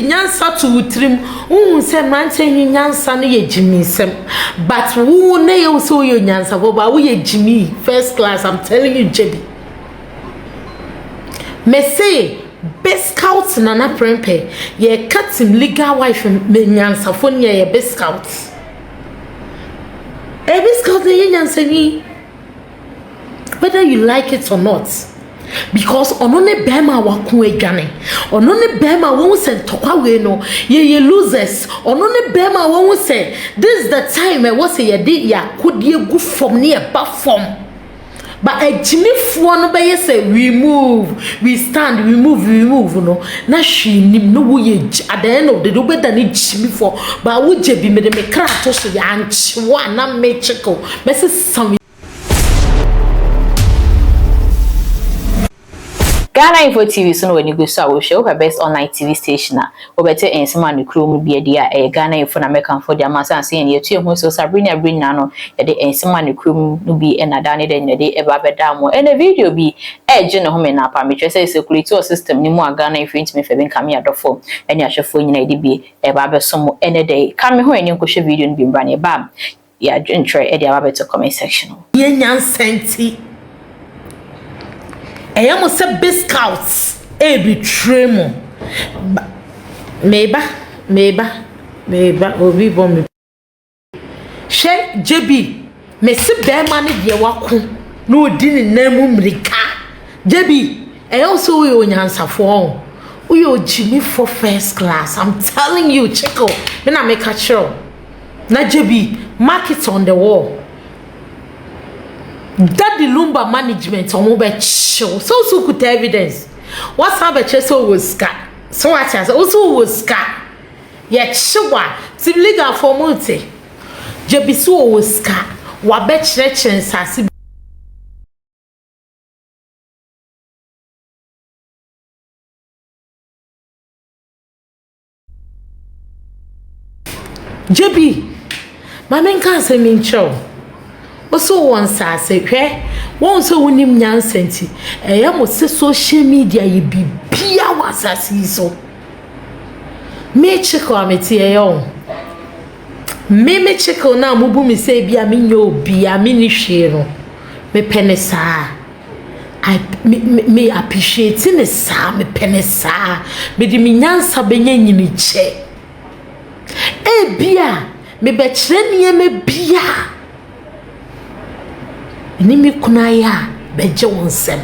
nyansa to utrim say mante nyansa no ye jimisem but wo na ye so ye nyansa bo ba wo ye jimi first class. I'm telling you, Jabi. Me say Bigscout nana prempe ye cut him legal wife me nyansa phone ye Bigscout. Bigscout ye nyansa ni, whether you like it or not. Because onone bema waku edwane onone bema won say tokwa we no ye losers onone bema won say this is the time e was ye de yakode egu from ne ba from but ejimifo no be say we stand we move no na hwinim no wo ye at the end of the day obeda ne jimifo but wo Jabi me de me kra to so ya anchewa na me Chickle me say some Ghana TV so when you go so we show her best online TV station o better en sama ne krom bi dia Ghana Info na American for dia masa say en yetu hu so Sabrina no ye de en sama ne krom no bi en ada ne de ne de eba beda mo en video bi eje ne ho me na pa me twe say security system ni mu Ghana Info ntime fe ben kam ya dofo en ya hwefo nyina de bi eba be so mo en de kam ho en nko hwe video no bi mbra ne ba ya dwentwe e de aba beto comment section ye nyansenti I am say Bigscout betray mo meba obi bom me she Jabi me se be ma ne de wako no odi ne namu mrika Jabi also we onyansafo we ojimi for first class. I'm telling you, Chickle, me na make a show na Jabi mark it on the wall. That the Lumba management on mobile show so good evidence. What's up a so was scar. So I said also was scar. Yet sure to legal for multi. Jabi so was scar. What bet churches has Jabi, my man can't say me show. Also one say won so wonim nyansenti mo se social media ye bibia wasasi so me Chickle ameti me Chickle na mubu mi say bia me nyo bia me ni hwe no me penesa me appreciate ne sa me penesa me di mi nyansa benya nyini che bia me be kire ne me bia Nimi kunaya beje wonsem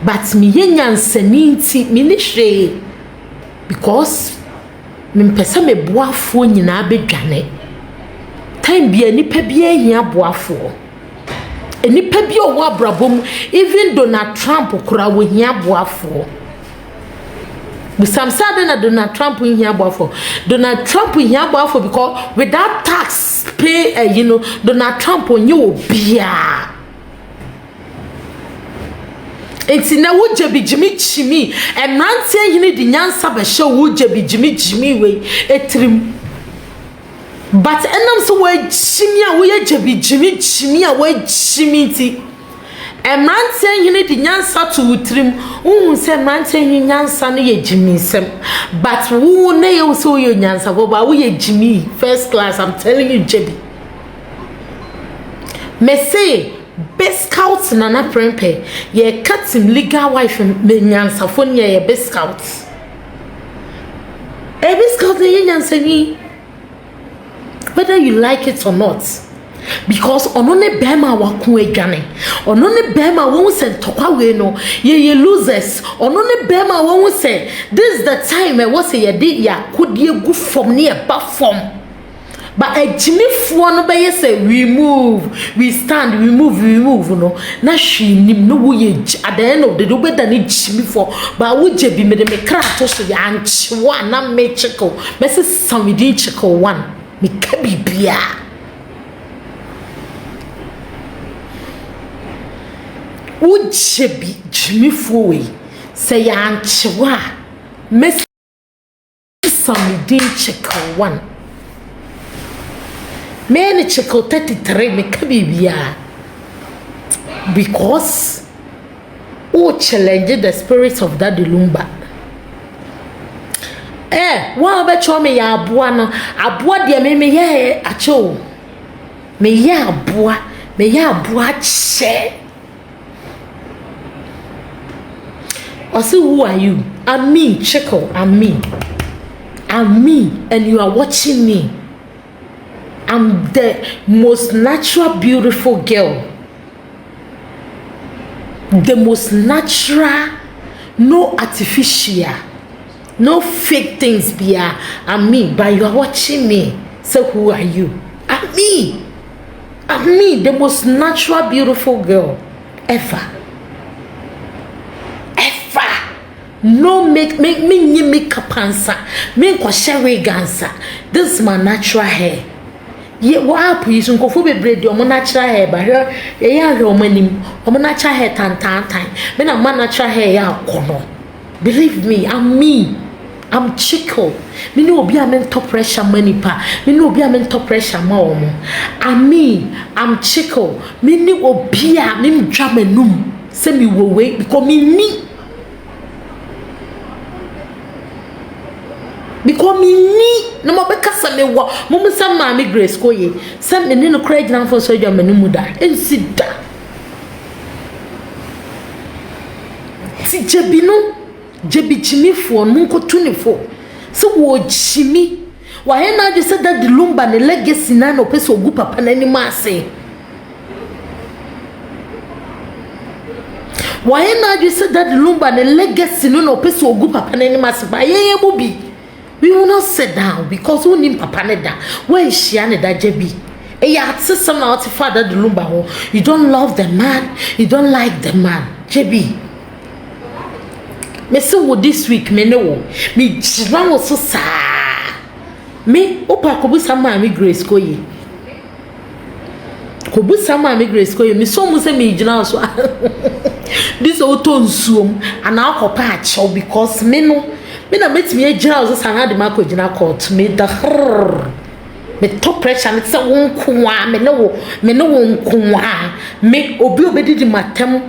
but me yenyansani nti me ni hwe because me mpesa me boafo nyina bedwane time bia nipa bia hia boafo nipa bia owo abrabom even Donald Trump kura wo hia boafo Busamsade na Donald Trump hia boafo Donald Trump hia boafo because without tax pay Donald Trump onye obia enti na wo Jabi chimi emrantie hini di nyansa be hye wo Jabi jimi we etrim but enam so wo chimi a wo ye Jabi jimi a wo chimi ti emrantie hini di nyansa to utrim say emrantie hini nyansa no ye jimi sem but wo na ye so ye nyansa bo ba wo ye jimi first class. I'm telling you, Jabi. Me say Bigscout nana prempe ye cut him legal wife me nyansa phone ye Bigscout. Bigscout ye nyansa ni, whether you like it or not. Because onone bema waku edwane onone bema won say tokwa we no ye losers onone bema won say this is the time e was ye de yakode egu from ne ba from but ejimifo no be say we stand we move no na hwinim no wo ye at the end of the day obeda ne jimifo but wo Jabi me de me kra to so ya anchewa na me Chickle me say some di Chickle one me ka bibia wo Jabi jimifo we say ya anchewa me some di Chickle one me Chickle 33 me ka bibia because o challenge the spirit of that Lumba Wa be cho me ya aboa no aboa de me ye acho me ya aboa che Ose, who are you? I'm me, Chickle. I'm me, and you are watching me. I'm the most natural, beautiful girl. The most natural, no artificial, no fake things. I'm me, but you are watching me. So who are you? I'm me, the most natural, beautiful girl ever. No make me makeup answer. Me ko share gansa. This is my natural hair. Ye wa please nko fo bebre de omo natural hair ba hwe ye ya hwe omo anim. Omo natural hair tan. Me na my natural hair ya kono. Believe me, I'm me. I'm Chickle. Me no obi a mental pressure money pa. Me no obi a mental pressure ma omo. I'm me. I'm Chickle. Me ni obi a me dwa manum. Se me wo we because me ni because me ni no mo be kasa me wo mo sam ma me grace ko ye sam me ni no kra gina for so dwa manum da ensida ti Jabi no Jabi chimi fo no ko tu ne fo so wo chimi wa he na de say that the lumba ne legacy na no pese ogu papa na ni ma ase wa he na de say that the lumba ne legacy no pese ogu papa na ni ma ase ba ye bobi. We will not sit down because we need papa ne da. Where is she and da Jabi? Ya some out father the lumba ho. You don't love the man, you don't like the man. Jabi. Me say wo this week me no. Me jira wo so sa. Me opa ko bu sama me grace ko ye. Ko bu sama me grace ko ye. Me so mu say me jira so. This auto nsuom and akopa a chew because me no me na metimi agina so sana de mako gina court me da me top pressure me say won koa me no won koa me obi obedi di matem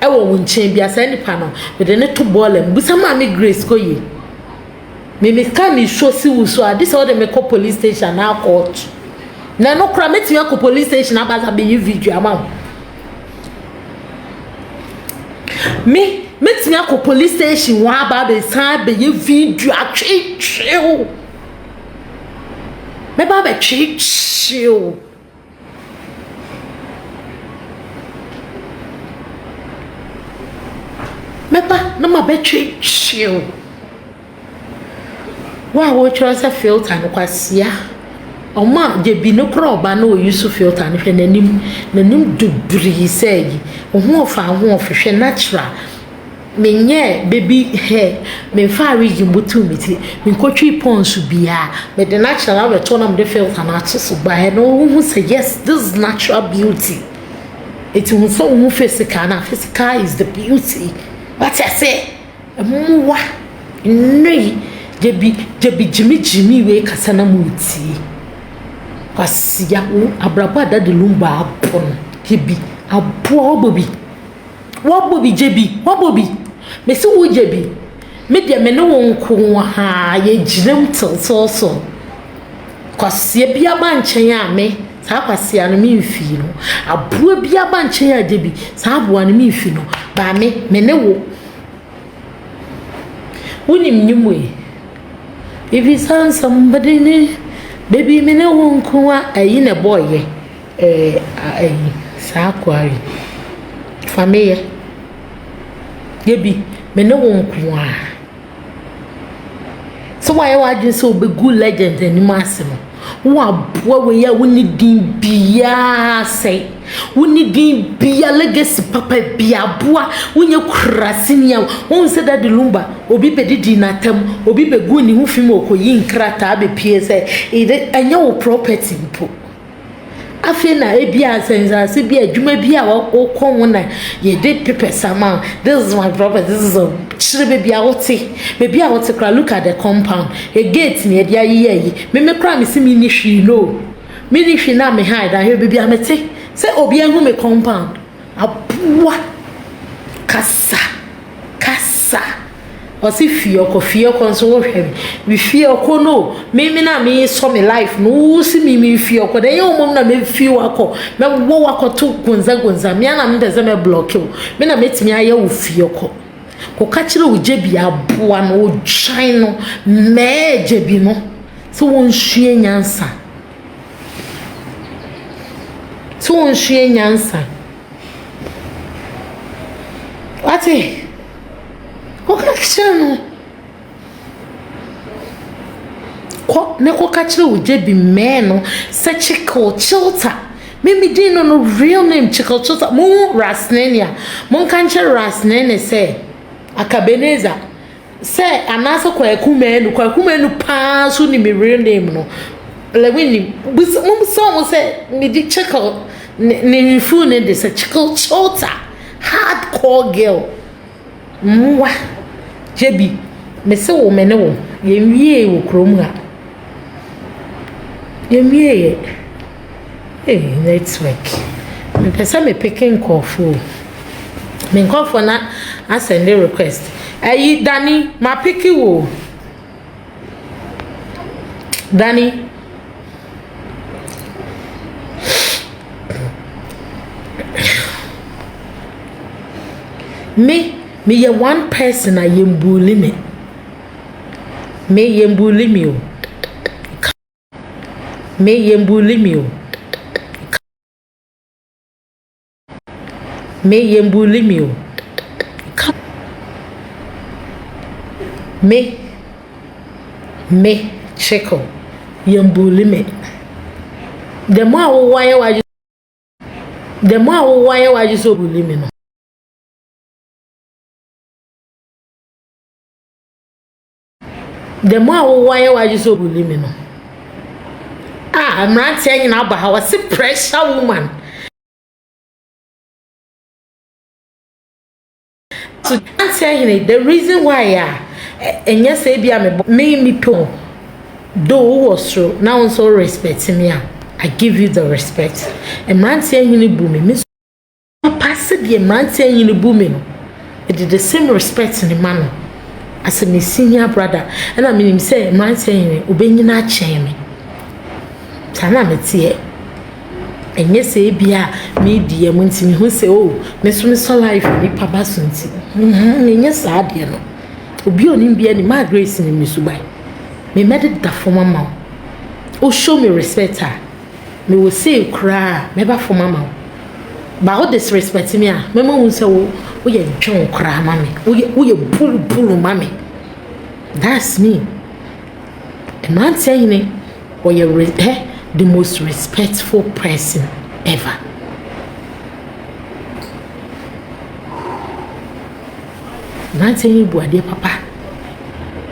e wo won chen bia say nipa no me de ne to ball am bu sama me grace ko ye me can me show si wo so this all the me call police station na court na no kra metimi akọ police station abaza be video am me metimi akọ police station wa ba be san be ye video atwe me ba be twe me ba na ma be twe wa wo tro sa filter no kwasia Oma Jabi no kro ba no use filter no hwe nanim dubri say oho fa ho hwe natural menye baby hair me fa region butu miti me kotwi pons bia me the natural we turn am the filter na so ba no who say yes this is natural beauty it won so who physical is the beauty what I say mwa nei Jabi jimi we kasa na muti kwasia abraba da de lumba apon Jabi abo obobi Jabi obobi me se wo Jabi me de me no wonko ha ye girem so kwasia bia ba nchen a me sa kwasia no me mfi no abo bia ba nchen a Jabi sa abo no me mfi no ba me ne wo unim nyumwe if you sound somebody ne baby me no wonko a ayi na boy ayi sa kwari family Jabi me no wonko a so why you so be good legend and massimo wa boy we ya woni din bia say woni din bia legacy papa bia boa wonye krasinia won say that the lumba obi pedi din natam obi be gu ni hu fim okoyi nkrata be pie say enya wo property mpo afi na ebia senza se bia adwuma bia wo kon wona ye dey paper sama this is my property this is a chire bia wote kra look at the compound a gate ni e dia yi me kra me si mi ni hwi no mi ni hwi na me hide ahwe bia mete se obi ehu me compound abua kasa Osi fioko so wo hwe me fioko no me na me so me life no si me fioko den yo mom na me fioko me wo wakoto gonza me na me deze me block you me na metimi aye wo fioko ko ka kire wo Jabi aboa no wo twan no me Jabi no so won hwie nyansa Ati Okakishano Ko ne ko kachire wo Jabi no se Chickle Chilter me didn't know real name Chickle Chilter mo Rasnenia mo kanche Rasnene se Akabeneza se anasa kwaku menu pa so ni me real name no lewini mo so se me di Chickle ne full name de se Chickle Chilter hardcore girl mwa Jabi me se wo mene wo yemwie wo krom ha yemwie network me pesa me picking call for me call for na I send a request ayi Danny ma pick wo Danny me ye one person I am bully me ye bully me o me ye bully me o me ye bully me o me Chickle ye bully me the more why you so bully me no the more why you so bully me no I'm not saying about how I see pressure woman so I'm saying the reason why and yes be me people though was true now so respect me I give you the respect and man saying you boom me pass the man saying you boom me it is the same respect in the man as a senior brother and I mean say man saying obenyina chen me sana me tie enye say bia me die mo ntimi hu say oh me so life ni papa so nti enye sa de no obi oni bia ni ma grace ni me subai me made da for mama o show me respect her me will say cry never for mama but all disrespect me me mo say wo ye dwon kra mama wo ye bulu mama that's me and man saying or you the most respectful person ever man saying bu ade papa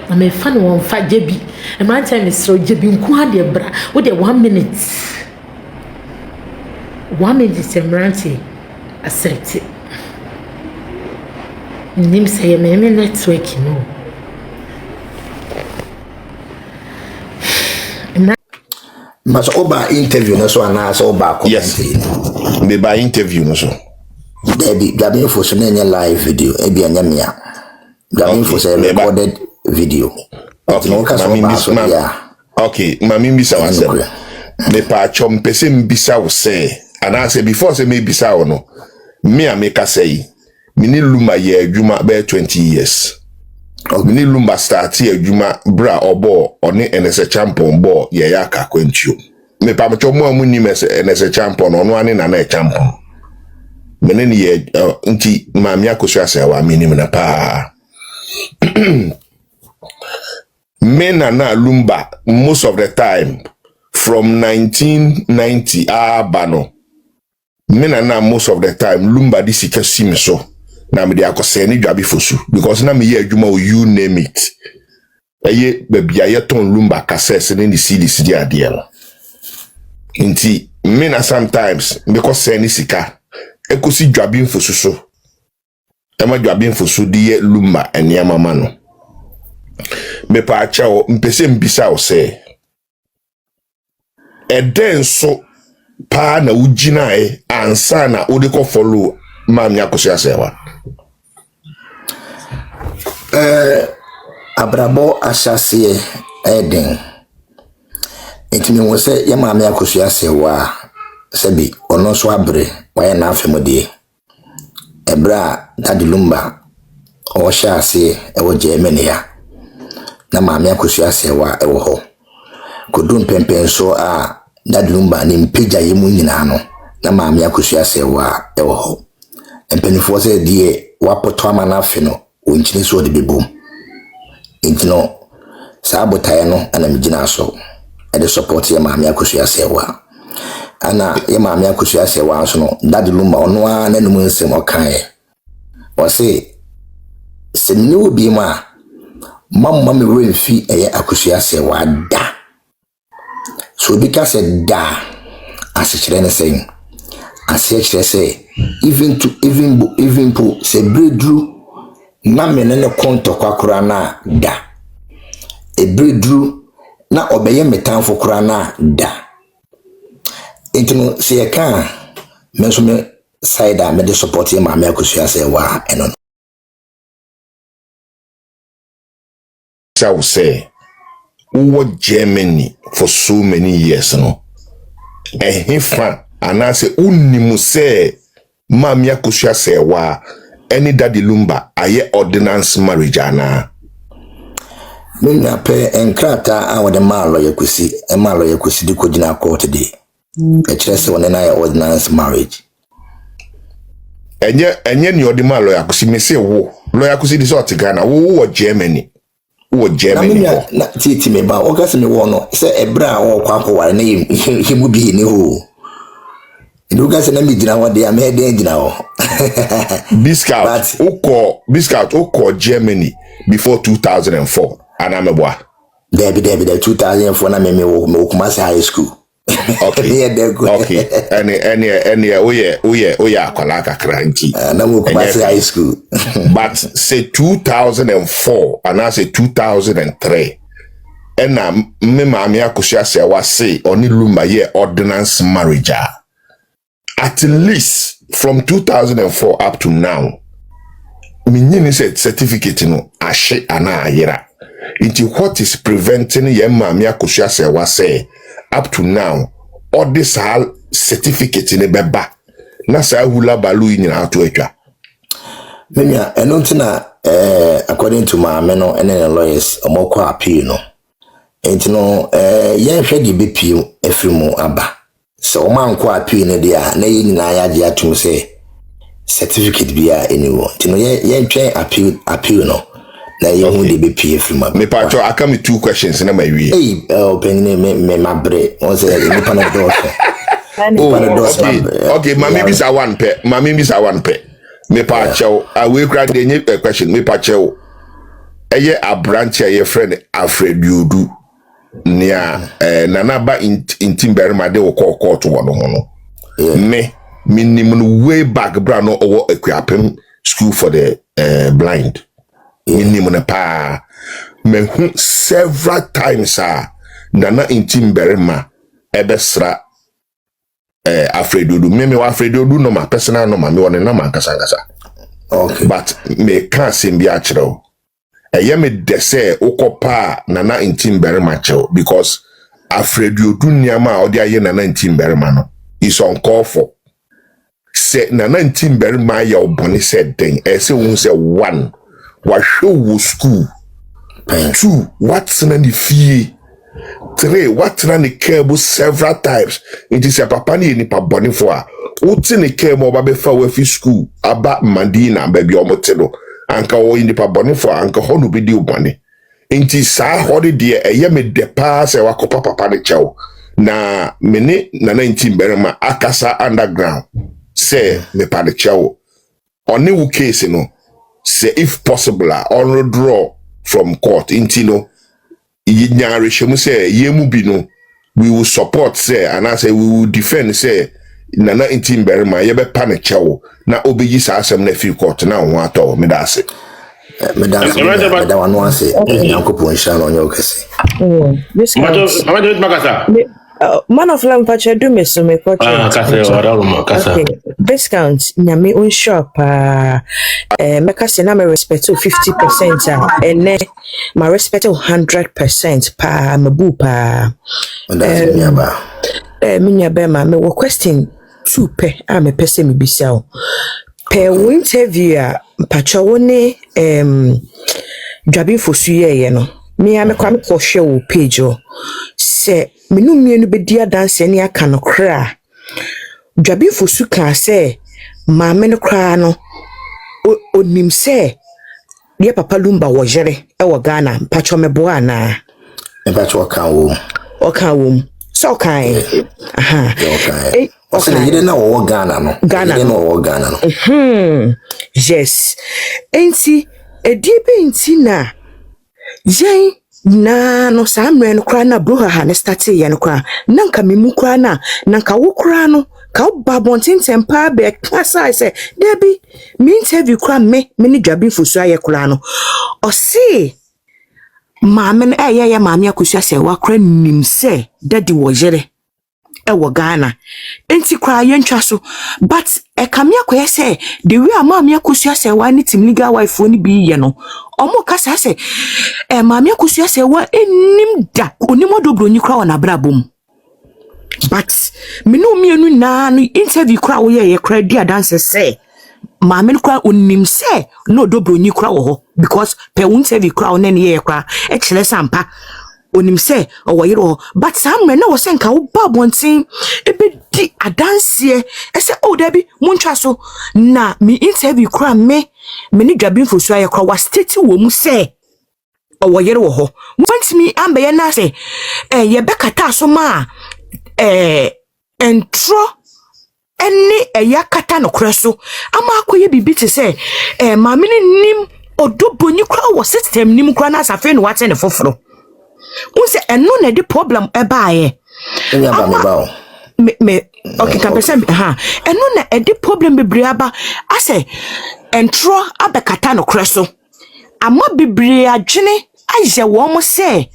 na me fa no won fa Jabi and man time is so Jabi nko ade bra wo de 1 minute semranti accept it nim say me network no mas oba interview no so ana so oba comment yes me by interview no so Debbie Gabi for so na live video e bia nya mea Gabi for say recorded video okay mami bisa wasem me pa chom pese mbisa wo say ana say before say me bisa wo no me a make say me ni luma ye adwuma be 20 years me ni luma start ye adwuma bra obo oni enese champion bo ye ya ka kwentio me pa chom mo amuni me enese champion ono ani na na champion me ni ye nti mami Akosua Serwaa me ni na pa men are now lumba most of the time from 1990 bano men are now most of the time lumba this is sim so na me dey akose ni Jabi fosu because na me ye adwuma you name it eye baby aye ton lumba cassette ni CDs di ade no nti men are sometimes because say ni sika ekosi Jabi fosu so ema Jabi fosu di ye lumba enia mama no me pa chao mpese mbisa o se eden so pa na ugina ansa na odeko follow mami Akosua Serwaa abrabo ahyase eden etimi wo se ye maame Akosua Serwaa sebi ono so abre waye na afemodie ebra dadilumba o hyase ewo Germany na maame Akosua Serwaa ewo ho kodun pempen so a dadilumba ni mpagya yemu nyina no na maame Akosua Serwaa ewo ho empenifo se die wapoto ama na afe no wonkyine so de bebom intino sabotaye no ana migina so e de support ye maame Akosua Serwaa ana ye maame Akosua Serwaa so no dadilumba ono a na num nsem okae o se semni obi ma mamma me remfi eye Akosua Serwaa da so bi ka se da asechire ne sen asechire se even po se bredru na menene konto kwakura na da ebredru na obeye metanfo kura na da intino se yeka menso me side a me de support ye maame Akosua Serwaa eno so say who Germany for so many years no ehifa anase unimu say maame Akosua Serwaa any daddy lumba aye ordinance marriage ana Mina pe enkrata awade malo yakusi di kojina court de e chese wona na ordinance marriage enye ni odi malo yakusi mese wo lo yakusi di sort Ghana wo Germany na titi me ba o gase me wo no se ebra wo kwa ware na himu bi ni ho Nduga se na mi jina wode am he den jina ho Bigscout uko Germany before 2004 anamebwa Debi 2004 na me Kumasi high school. Okay. Any oye akwala kakra nti na me Kumasi high school. But say 2004 and I say 2003 ena me maame Akosua Serwaa say oni lumba ye ordinance marriage. At least from 2004 up to now, minyini said certificate no ashe ana ayera. Into what is preventing ye maame Akosua Serwaa say up to now, all this hal certificate in a beba. Na sa hula balu nyina ato atwa. Menya enontina according to my no and then lawyers omoko appeal no. Enti no ye hwe di bepiem efrimu aba. So man kwa appeal ne dia na yi nyina ya je atum say certificate bia anywhere. Enti no ye twen appeal no. Na ye hu de bepiem efrimu aba. Me pacho aka me two questions na my wi. Open me mabre. On say ni pana do. Okay, mami bisa one pe. Me pacho we grad the question me pacho. Eye a branch ye friend Alfred Yodu. Nia nanaba intimberima de wo court wono hono me minimum way back brano owo equiapem school for the blind minimum pa me several times nana intimberima ebesra Alfred Yodu me wa Alfred Yodu no ma personal no ma me won no ma nkasa okay but me can sim bi a kire me dese ukopa nana intimberima chew because Alfred Yodu nyama odi aye nana intimberima no is on call for say nana intimberima ya oboni said thing say won say one wa hwe school 2 what's na the fee 3 what's na the cable several times it is a papa ni pa boni for a uti ni cable ba be fa wa fi school aba Madina baby omotelo anka wo indipa boni for anka honu bi di ubani inti sa hodi de me de pa se wakopa papa ne chew na mene na 19 berema akasa underground say me pa de chew oni wu case no say if possible on draw from court inti no yinyare shemu say yemu bi no we will support say and I say we will defend say nana intimberima ye be panic chew na obeyi sa asem na fi court na ho ato me da ase da wanu ase yankopon sha no nyo kese Makasa Man of lamp patch do me so me portrait. Okay. Bigscout nyame on shop make us na me respect to 50% and my respect to 100% pa me bu pa. Minya be ma me wo question two pe me pese me bisa o. Per interview patcho woni Jabi fosuye ye no. Me a me kwa me hwe wo page o. Se menu mienu bedi adanse ne aka no kra. Jabi fosu ka se ma me no kra no onim se ye papa lumba wo jere e wo Ghana patcho me bo ana. E patcho ka wo. O ka wo. So kai. Aha. Okay. Ose na yire na wo Ghana no. Yire na wo Ghana no. Yes. Enti edibe enti na yen na no samre no kra na bro ha ne start ye no kra nanka memu kra na nanka wo kra no ka babontin tempa be klasa say debi me interview kra me ni Jabi fosu aye kra no o se maame no ye maame Akosua Serwaa kra nim se daddy wo jere e wo Ghana enti kra ye ntwa so but e kame akoye se the way maame Akosua Serwaa ni tim legal wife oni bi ye no omo kasa se maame Akosua Serwaa enim da onimo dobro ni kra wona brabom but me no mienu na no interview kra wo ye kra dia dance se maame no kra onim se no dobro ni kra wo ho because per interview kra wona ne ye kra e kire sampa onim se o yero but samre na wo se nka wo babontin e be di adanse e se o dabi muntwa so na me interview kra me ni Jabi fosu aye kra wa state wo mu se o yero ho want me ambe ye na se ye bekata so ma entro eni yakata no kra so ama akoye bibi te se maame ni nim odoboni kra wo system nim kra na safe no wate ne foforo unse eno na di problem e baaye enya ba me ba me okay can person eno na e di problem bebre aba ase entro abekata no kra so ama bebre adwene aje wo mo se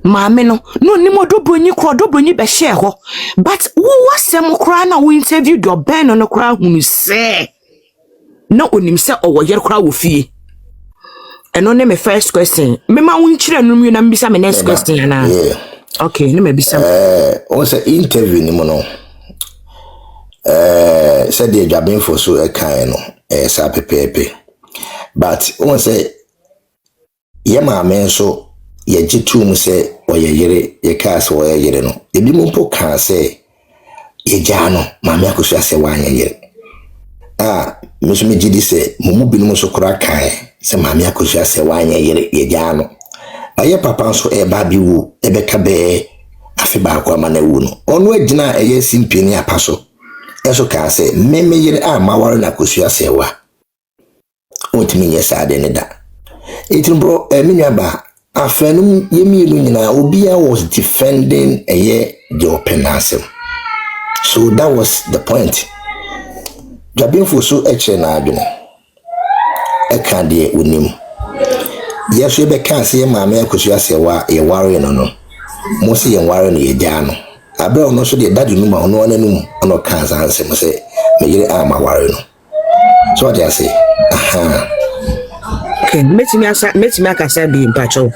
maame no nim odoboni be share ho but wo wasem kra na wo interview do ben no kra hunu se na onim se owo yer kra wo fie eno ne me first question me ma won kire no na mbisa me next question na okay ne me bisa on say interview ni mo no said the Jabi fosu e kan no sa pepepe but on say ye maame so ye jitum se oye yere ye ka se oye yere no ebi mo mpo kan se ye ja no maame Akosua Serwaa anya yere musu me jidi se mumu binu so kura kan se maame Akosua Serwaa anya yere ye ja no aye papa so e ba bi wu e be ka be afi ba kwa ma na wu no onu agina eye simpini apaso eso ka se meme yere maware na Akosua Serwaa ontimi nye sa de ne da etin bro minya ba afenum yemienu nyina obia was defending the open answer. So that was the point. Jabi fosu eche na adwene e kan de unim yeso be kan se maame Akosua Serwaa ye ware no mo se ye ware no ye dia no abra ono so de dadu numa ono ananum ono kan sanse mo se me yire ma ware no so what I say okay metimi akasa bi mpacho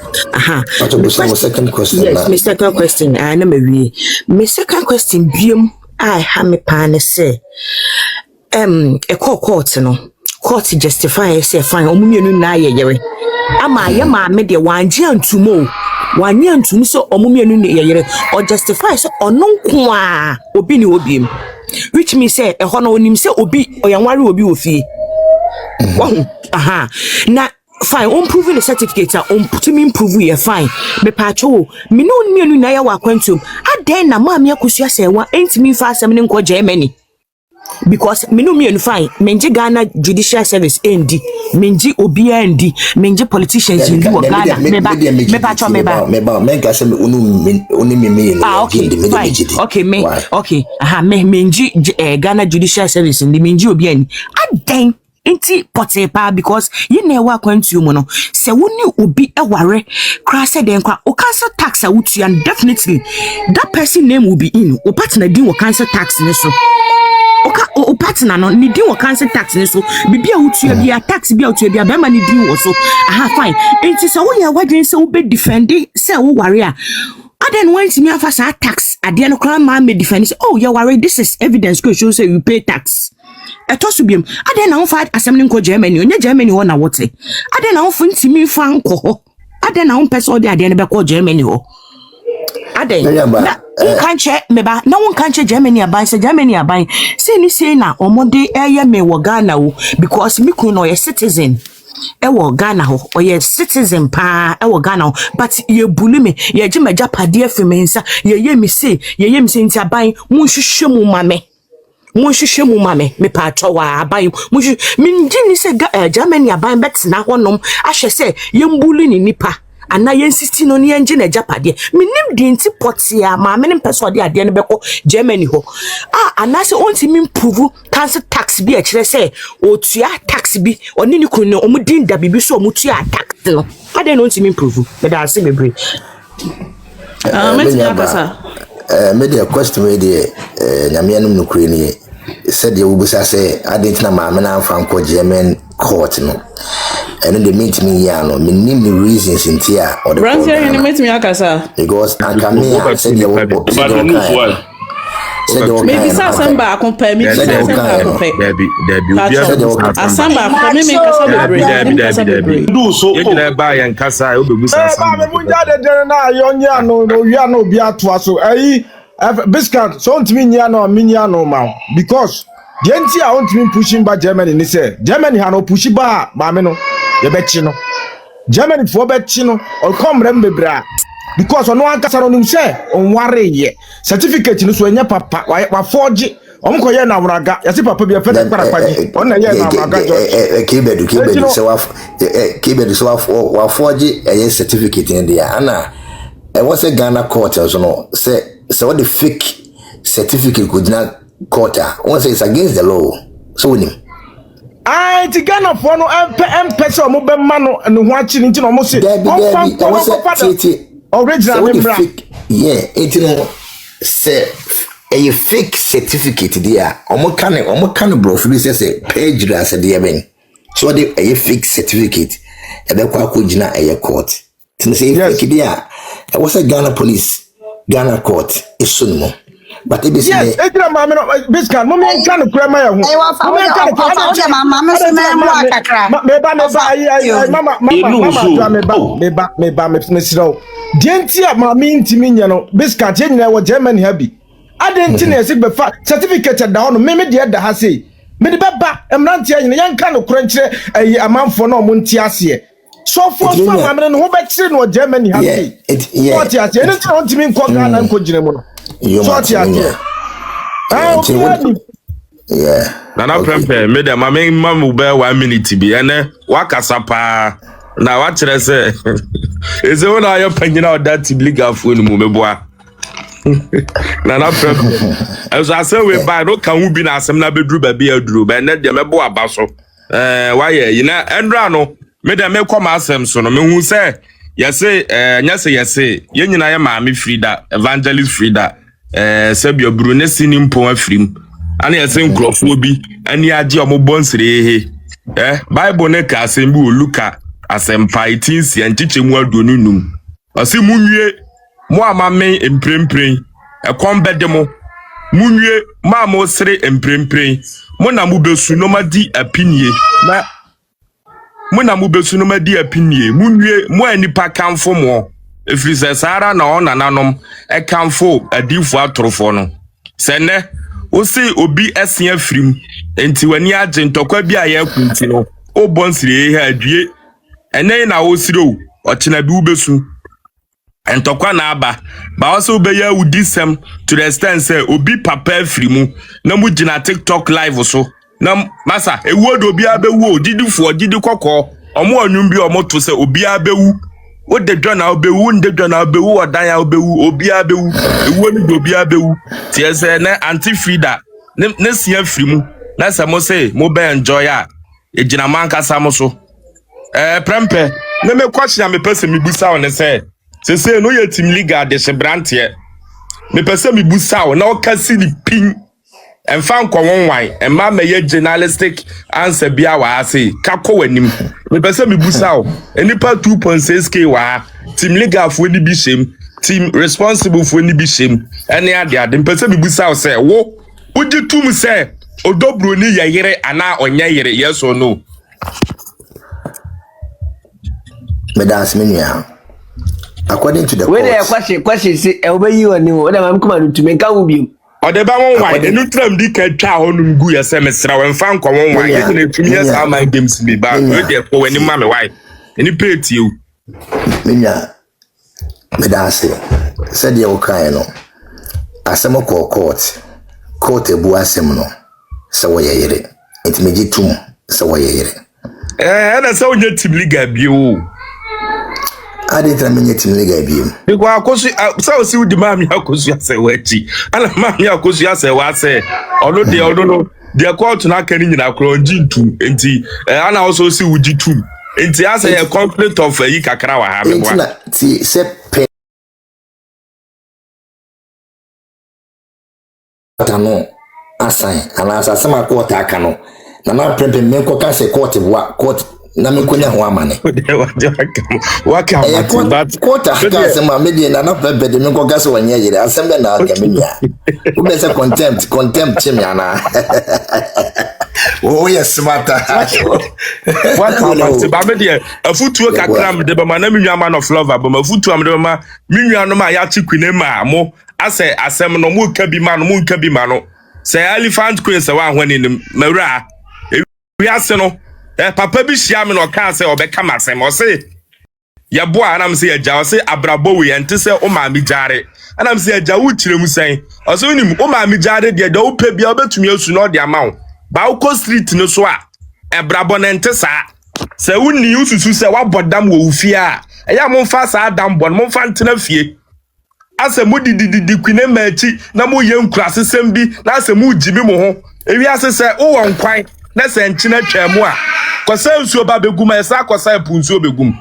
my second question yes my second question na me wie my second question biem ha me pan se e court no court justify say fine omumienu na yeyere ama ye ma me de wanje antumo wanye antum so omumienu na yeyere or justify so ononko a obi ni obiem which means say e ho na onim say obi oyanware obi ofie na fine prove the certificate to me improve you fine me pacho me no mienu na ya wa kwantum aden na maame Akosua Serwaa entimi fa asem ne nko Germany because me no mienu fine menje Ghana judicial service endi menje obi endi menje politicians endi wo Ghana me pacho me ga se me unu me okay me menje Ghana judicial service endi menje obi endi aden enti pote pa because ye na ewa kwantu mu no se woni obi eware kra se den kwa o cancel tax a wutu and definitely that person name will be in o partner din wo cancel tax ne so o partner no ni din wo cancel tax ne so bibia wutu bia tax bia wutu bia be ma ni din wo so aha fine enti se wo ya wadwen se wo be defend se wo ware a aden when me afa sa tax ade no kra ma me defend say oh you worry this is evidence go show say you pay tax eto so biem aden na wo fa assembly nko Germany onye Germany ho na wote aden na wo fu ntimi fa nko ho aden na wo person de ade no be ko Germany ho aden na kanche meba na wo kanche Germany aban say Germany aban say ni say na omode eye me wo Ghana wo because me kun no ye citizen ewo Ghana ho oye citizen pa ewo Ghana ho but ye bulu me ye gye Ghpagetv afemensa ye mi se nti aban munhwehwe mu mame me pa atwa aban munhwe minji ni se Germany aban bet na honom ahye se ye mbulu ni nipa ana ye insist no ne yenje na Ghpagetv minim di nti potia ma me mpese ode ade ne beko Germany ho ana se onti mi improve cancel tax bi a kire se otua tax bi oni ni kunu omudin da bibi so omutua tax no ade no onti mi improve me da se bebre me pasa me dey question me dey nyamianum no kure ni said you will say I didn't know my man from German court no and they meet me here no me name the reasons in here or the Branch here you meet me akasa because I come here said you maybe samba compare me samba compare asamba compare me kasa bebre do so you na buy and kasa obegusa samba me munja de na yonya no wia no bi ato so ayi Bigscout so ntimi nya no minya no ma because the enti a ntimi pushing ba Germany ni say Germany ha no push ba me no ye be chi no Germany for be chi no o come rem bebra because ono ankasa no nim say on ware ye certificate no so enya papa wa forge omko ye na wuraga yase papa bi afete kwarakwaji on na ye na wuraga kebedu so wa forge ye certificate in there ana e was a Ghana court so no say so what the fake certificate could not court one say it's against the law so we ti Ghana for no person mo be ma no ho achi ni no mo say original membra yeah it no say a fake certificate there omo kan bro fi say page as there ben so the a fake certificate e be kwa ko gina a court tin say fake there it was a Ghana police Ghana court is soon but it is yes etra mama no Bigscout mo me kan kura ma ya hu mo me kan kura mama se me mo akakra me ba me siro dienti a mama intimi nya no Bigscout ye nyina wo Germany ha bi adenti na ese be fa certificate da ho no me de da ha sei me de baba emrante ya nyina yan kan kura nkire ayi amanfo no mo nti ase so for mama no ho be kire no Germany ha sei what ya say anything on timi nko Ghana nko gire mo no so what ya say yeah nana prempe me de mama mamu be 1 minute bi ene wakasa pa na wa kire se eze wona ayo panyina o that legal phone mu meboa nana prempe as I say we buy no kan hu bi na asem na beduru ba bi aduru be ne de mebo aba so wa ye yina endra no me de me koma asem so no me hu se yese yese ye nyina ye maame Frida evangelist Frida sebio brune sini mpon afrim ana yese nkrofo bi ani age omobonsire Bible ne ka asem bi Luka asem 15 anchiche mu adonunum ase munwie mo amame emprempren ekombede mo munwie ma mo sere emprempren mo na mo besu no madi apinie na muna mubesu no madi apinie munwie mo anipa kanfo mo efrise sara na ona nanom e kanfo adifo atorofo no sene o se obi esen afrim enti wani age ntokwa bi aye akunti no o bonsire he adue ene na o siro o chena bi ubesu entokwa na aba ba o se obeya udisem to the extent say obi papa afrimu na mu gina TikTok live so na masa ewu do obi abewu odidifo odidi kokko omo anwum bi omo to se obi abewu o de dwana obewu nde dwana obewu odan ya obewu obi abewu ewu ni do obi abewu tie se na anti Frida ne sia afrimu na se mo say mo be enjoy a ejina manka samoso prempe na me question me pese me busa on say no ye team league de se brantie me pese me busa on na o kasi ni pin enfan kwa wonwan emma me ye journalistic answer bia wa ase kakọ wanim me pese me busa on enipa 2.6k wa team league afo ni bi shem team responsible for ni bi shem ene ade pese me busa on say wo uji tum say odobro ni yeyere ana onye yere yes or no. Madam Minia, according to the where the question say obey you and you I'm coming to make out you or the bawon why the neutral di ka twa honum gu yese mesra wen fa nkọ won why you na tumi yes how my games be back we dey ko weni ma me why any pet you Minia Madam said the okay no asemo court ebu asem no se wo yeyere intmeji tum se wo yeyere na se onye team league bi o I didn't mean it in Ghpagetv. Because Akosua so see the mami Akosua Serwaa chi. Ala mami Akosua Serwaa say no the court na kan nyina kro ngintu enti ana also see uji tu. Enti asa a conflict of yi kakra wa ha me boa. Enti se pe no assign ana asama court aka no na na prempe me ko ka se court na me konya ho amane waka but court aka se ma me dey na prempe de me ko ka se wanya yire asem na aga me nia wo be se contempt chim yana oh yes smarter what ba me dey afutuo kakra me de ba ma na me nwa man of love ba ma afutuo am de ma me nwa no ma ya chikwine ma mo ase asem no mu ka bi ma no say elephant queen se wa hwani ni mawura wi ase no papa bi hia me no ka se obeka masem o se ye bo anam se ye ja o se abrabo we ente se o ma mi jare anam se ye ja wo kiremu sen o se nim o ma mi jare de da wo pa bia obetumi asu no de amawo ba wo street no so a ebrabo na ente sa se woni ususu se wa bodam wo ufia eya mo fa sa adam bon mo fa ntena fie ase mu dididi kwine machi na mo ye nkurase sem bi na ase mu jimi mo ho ewi ase se wo won kwan na se nchina twemu a kwasa nsuo ba begum esa kwasa epunsuo begum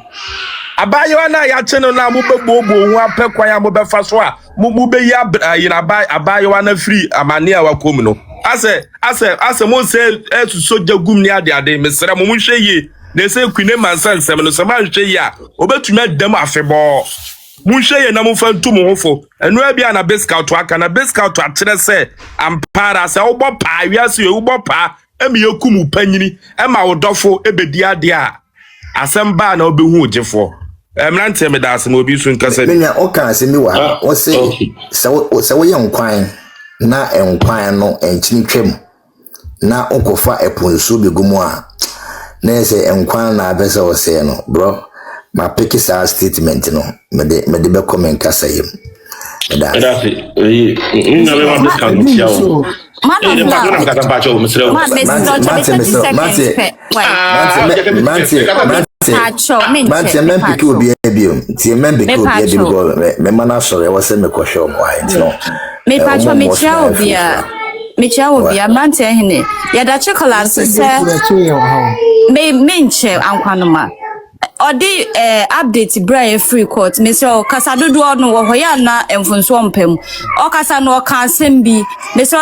abayewa na ya cheno na mo bebobo ho apɛ kwan a mo befa so a mo be ya yina abayewa na free amane a wakom no ase mo se esuso jagum ni ade mesere mo hwe ye na se kwine mansan sem no se ma hwe ye a obetumi adam afebɔ munhwe ye na mfa ntum hofo enu abia na Bigscout aka na Bigscout akyere se ampara se wo pa wiase ye wo pa emi yekum panyini ema wodofo ebedi ade a asem ba na obehu ogefo emrante me daase na obi su nkasa menya oka se mi wa o se se wo ye nkwan na enkwan no enchini twem na okofa eponso begumu a na se enkwan na abese o se no bro ma pick sa statement no me de be comment kasa yim that's it na we want this kind of show Micha obia mante hene ya da Chickle se me menche ankwanoma odi update bra free court me se o kasa dodo no wo hoya na emfunso mpem o kasa no ka asem bi me se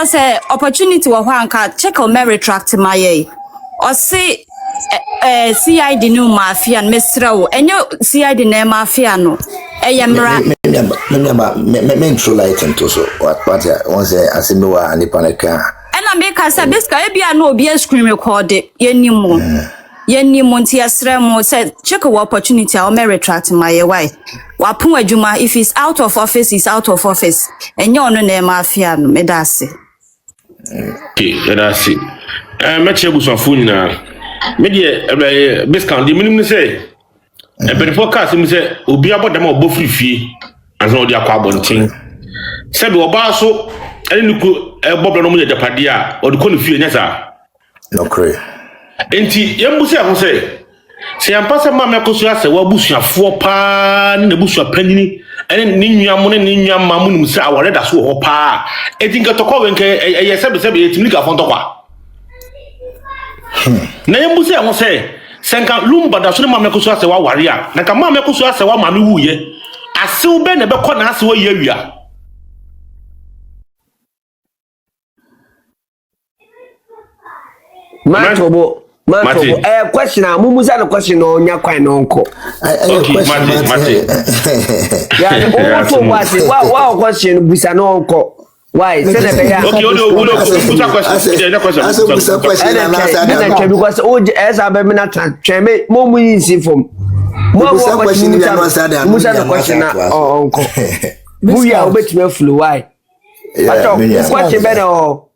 opportunity wo ho anka Chickle me retract my o se CID no mafia me srawo enyo CID na mafia no eyemra me intro light into so what once asemi wa anipa na ka ena me ka se Bigscout e bia na obi screen record yenimo nti asremo say check opportunity o me retract my why wapun adwuma if he's out of office is out of office enye ono na mafia no me da se okay that's it me chebusanfo nyina me de Bigscout di minimum say e be forecast me say obi abodam obo frifie anso odi akwa abonten se be oba so eni ku boblo no mu de japade a odi ko no fie nyasa no kre enti yembusi ahụ se yampasa mama Akosua Serwaa busuafo pa ne busua panini ene ne nnuamo ne nnuama mu nim se awore da so ho pa enti nkatokọ wenke ye sebe yetimika fon tokwa Na yembu se ho se senka lumba da so ne mama Akosua Serwaa ware a na ka mama Akosua Serwaa mama wuye asew be ne be kɔ na asew ye awia Matobo question amumuza no question no nya kwan no nko. Okay, Mate. Yeah, also what question busa no nko. Why? Say na be ya. Okay, busa question. Busa question na because as abemi na tweme mo mu yin from. Mo question ni na question na nko. Mu ya obetime flow why? Ato question be no.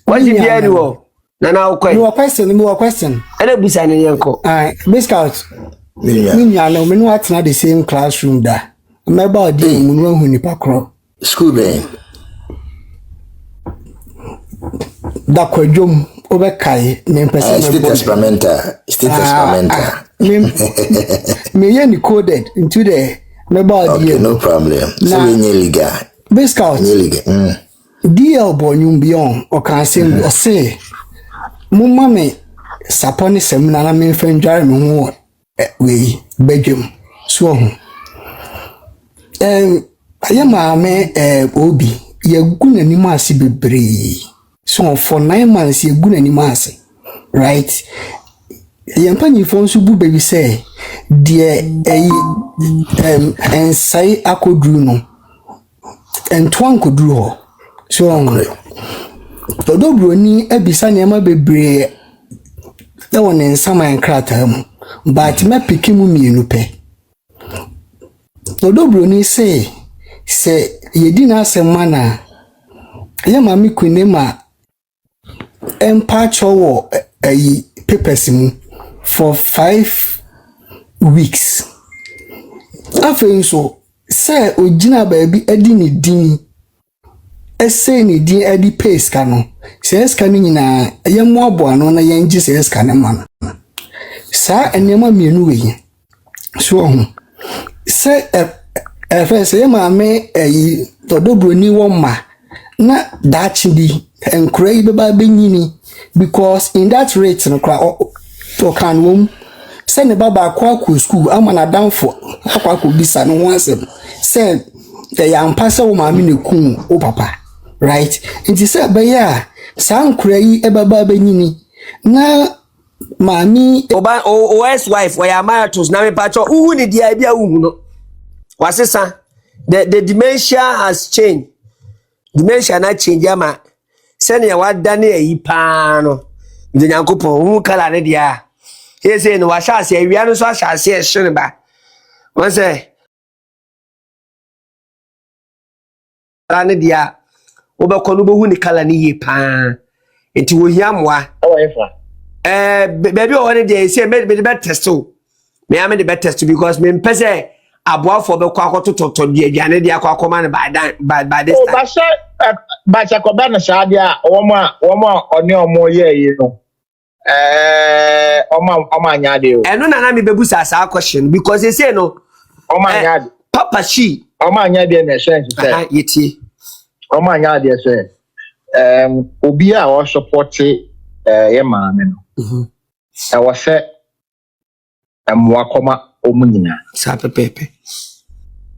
What if you do? Na question. Ana busa ne yanko. Bigscout. Minya na me no atena the same classroom da. Meba odi mu no hu nipa kro. School be. Da kwadwom obekai me person State experimental. Me yen coded into the meba odi. Okay, no problem. So we nyeliga. Bigscout. Nyeliga. DL bonyum bion o kan sem o say mumma me saponi semna na me fenjare me ho we bedwem so ho ayama me obi ye gunani maase bebre so for 9 months ye gunani maase right ye mpanyi fo nso bu baby say de ensai akodru no entwan kodru ho so Odobroni ebisa niema bebre e won nsama enkrata mu but me piki mu mienu pe Odobroni say yedi na asema na ya mami kunema empa chowo papers mu for 5 weeks afen so say ogina baabi edi ni din ese ni din edi pace kanu se scan nyina yemu aboano na yenji se scan man sa enema mienu we so ho se first yema me Odobroni wo ma na dachi bi enkrai be ba benyini because in that rate no kra to kan wom se ne baba akwa school ama na danfo akwa bisa no wansem se ya mpasa wo ma me ne kun o papa right nti se be ya sankura yi ebaba benyini na mami oba OS wife wa ya marathons na me pacho uhu ni dia bia uhu no wasesa the dementia has changed dementia na change ama sene ya wadane ayi pa no de nyankopon uhu kala ne dia he say no wa sha se awia no so sha se hye ba won say ne dia obekọ no bohu ni kala ni ye pa enti wo hiamwa baby o woni dey say me be test o me am dey test because me pese aboafo be kwa akototo de aduane de akoma ne by this time o ba sha ko ba na sha dia wo ma oni omo ye yi no o ma nya de o eno na me bebusa sa question because they say no o ma nya de papa she o ma nya de na sense say yeti o ma nya de say obi a o support ye ma me no e wo se amwa koma omunyina sa pepepe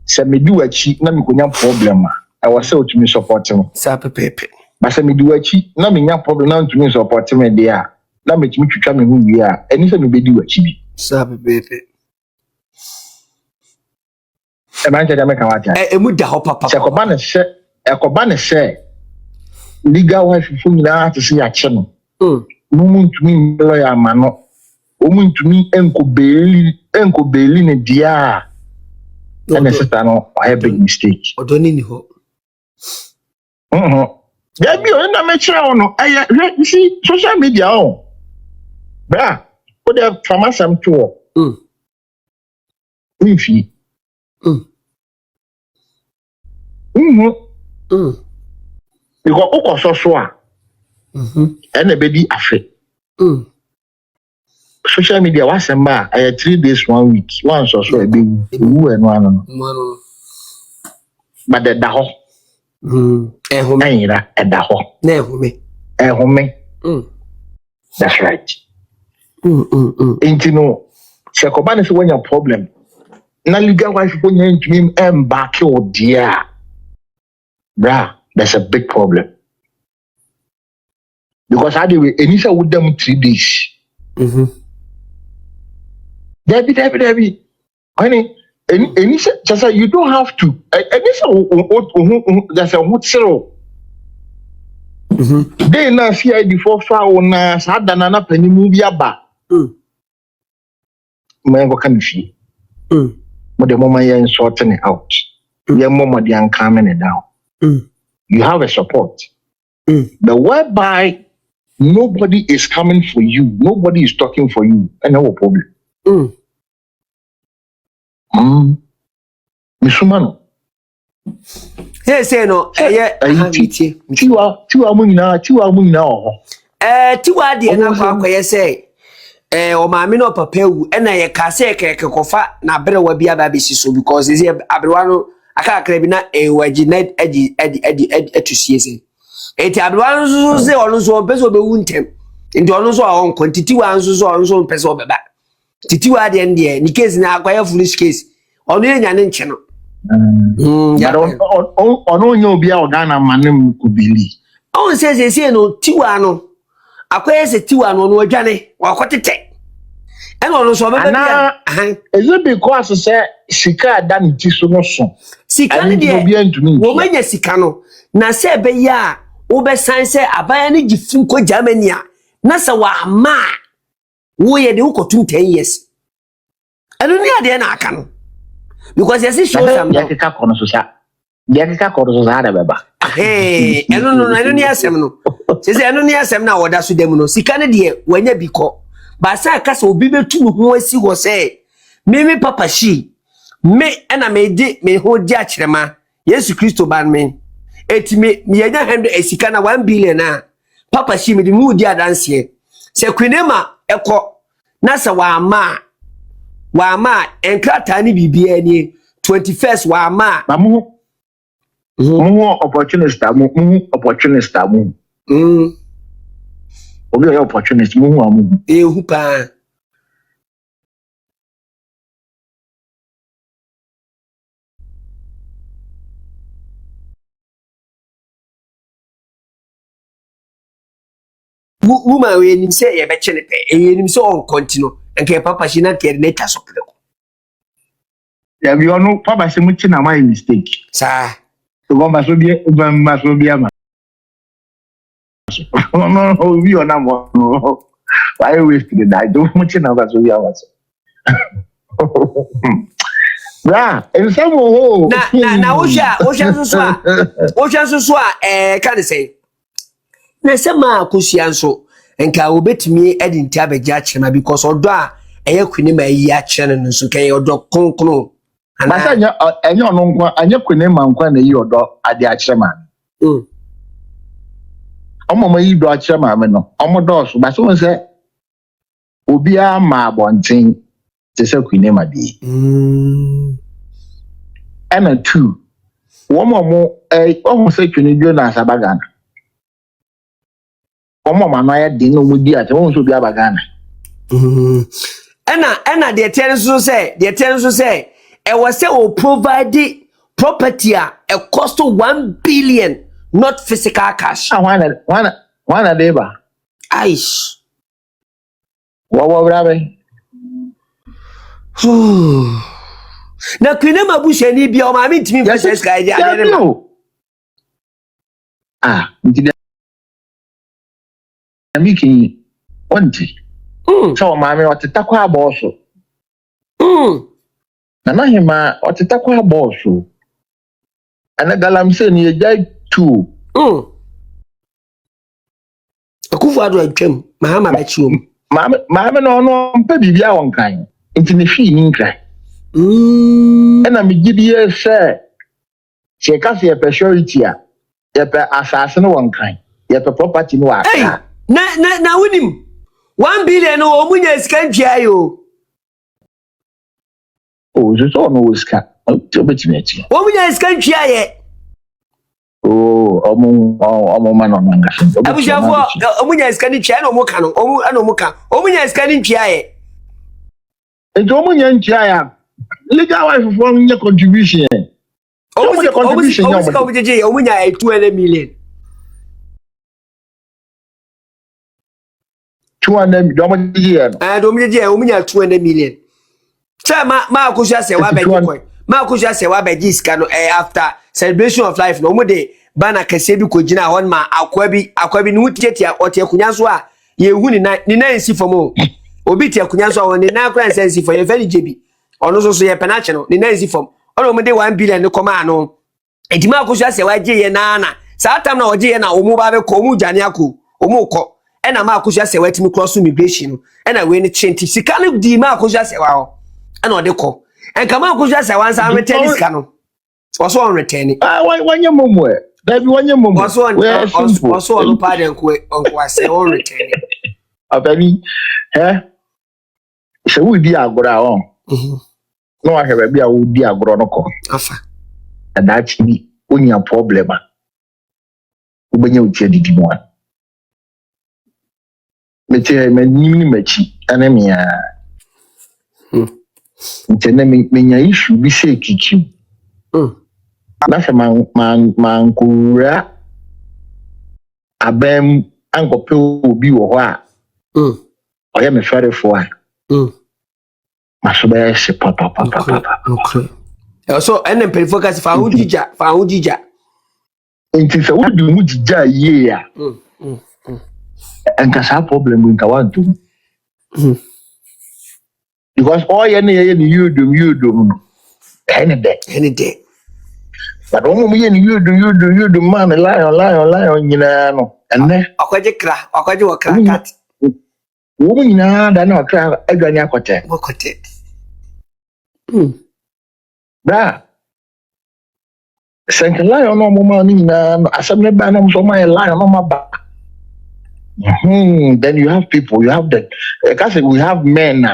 se me di wachi na me konya problem a e wo se otumi support me sa pepepe ba se me di wachi na me nya problem na otumi support me de a na me tumi twitwa me hu wi a eni se me be di wachi bi sa pepepe e ma nche da me kan wati emu da ho papa se ko ba ne se legal wife fu nyina to se ya che no muntumi lawyer mano omuntumi enko beli ne dia ene seta no I have big mistake odoni ni ho ya bi o na me kire ono aya you see social media on bra o de famasam to ifi iko ko so a ene be di afe social media was emba 3 days 1 week one so e be wu enu anu but the da ho ehome ayira e da ho na ehome that's right Ain't no Shakobani is when your problem. Na legal wife when you to him and back your dear. Bruh, that's a big problem. Because I do initial with them 3 days. Debbie. Honey, initial just you don't have to. Initial that's a wood zero. They na see before far na sadana na penny movie aba. What can she? But the moment you're sorting it out, your mama they calming it down. You have a support. But whereby nobody is coming for you, nobody is talking for you, and no problem. Misumano. Hey, say no. Tiwa muna. Tiwa di na kwa ye say. O maame no papa wu na ye ka say keke kofa na bere wa bia ba besi so because is abrewa no aka akra bi na waji na edi etusie say. Eti abrewa no so say onu so peso be wu ntem. Ndi onu so a on kwantitiwa anso so onu so peso beba. Titiwa de ndie ni case na akwa foolish case. Onu enya ne nche no. Ono nyo obi a Ghana manem kubili. On say no tiwa no. Akwa se tiwa no no adwane wakotete. E no so be bia. Is it because say sika dan ti so no so. Sika ne de wo manya sika no. Na se be ya wo be san se abaya ne gifu ko Germany a na se wa ma wo ye de wo kotum 10 years. Eno ni ade na aka no. Because you see show some ya kika kono so sa. Ya kika kono so sa da beba. Eno ni asem no. Say eno ni asem na woda so dem no. Sika ne de wanya biko. Ba sa aka so obi betu ho asi ho say. Me papa shi. Me na me di me ho di akirema. Yesu Kristo ban me. Eti me yanya 100 sika na 1 billion na. Papa shi me di mu di adanse. Se kwinema eko na sa wa ma enkrata ni bibia ni 21st wa ma mu opportunist mu obi o opportunist mu amu ehu pa woman we nim say ye be chene pe nim so on continue nke papa shi na kere na taso pleko ya bi onu papa shi mu chi na my mistake sa to go ma so bi ama no bi ona mo why waste the night do mu chi na ba so bi ama bra en samo ho na o sha so kan say na se ma Akosua nso enka obetimi edinti abeja achema because odo a eye kwini ma yi achene no nso kan odo konkon ana sa enye ono nkwa anye kwini ma nkwa na yi odo ade achema omo ma yi do achema me no omo do so ba so se obi a ma abonten te se kwini ma di ana 2 womo omo se kwini Jonas Abagana omo ma na ya di no mu di ate won so bi Abagana Ena the tenso say e was say o provide property a cost 1 billion not physical cash. Wana deba. Aish. Wa brabe. Na kwine mabusha ni bia o ma mi ntimi versus ka dia ade ma. Ntide amiki onti. So maame otetakwa aboso. Na hima otetakwa aboso. Ana galamse ni ejai 2. Akufu ado atwam, mahama bachiom. Maame no no mpa bibia wonkan. Nti ne hwi ni nkran. Ana migidie se ka se purity a ye pe asase no wonkan. Ye pe property no aka. Na wunim 1 billion o munya sika ntwa yo. So no sika. O betimi achi. O munya sika ntwa ye. omo man on mangashin. Abushafo omunya iskani tia na omuka no omuka omunya iskani tia ye. Enti omunya ntia ya legal wife for omunya contribution. Omunya contribution ya omunya 200 million. 200 omunya 200 million. Cha ma Akosua Serwaa be coin. Ma Akosua Serwaa be iska no after celebration of life no omude bana kase bi ko gina hon ma akwa bi no tietia ote akunya so a ye hu ni na nsi fomo obi tie akunya so a ni na akwa nsi fo ye very Jabi ono so ye penache no ni na nsi fom ono omude 1 billion no koma ano edi ma Akosua Serwaa je ye na saa tam na oje ye na omu ba be ko omu jane ako omu ko e na ma Akosua Serwaa timi cross immigration no e na we ni chenti sika no di ma Akosua Serwaa e na ode ko en kama Akosua Serwaa san return sika no also on returning. Wanye momo e. Dabi wanye momo. Also on pardon on say on returning. Abani se we di agora on. No wa hebe bia we di agora no ko. Afa. And actually onya problem. Ubenya utie didi mo an. Meche menimi mechi anemia. Ntene menya issue bi se kiki. Na se mankura abem ankope obi wo ho a oye me fere fo a masobe se papa okay so enen pe focus fa hujija enti se wo du hujija ye a enka sa problem nka want to because all ye you do any day but omo me you do man lion nyina no enne akwaje wakra kat wo nyina da na okra adwani akote da senke lion no mo ma nyina no asem ne ba na mo so ma lion no ma ba then you have people, you have the because we have men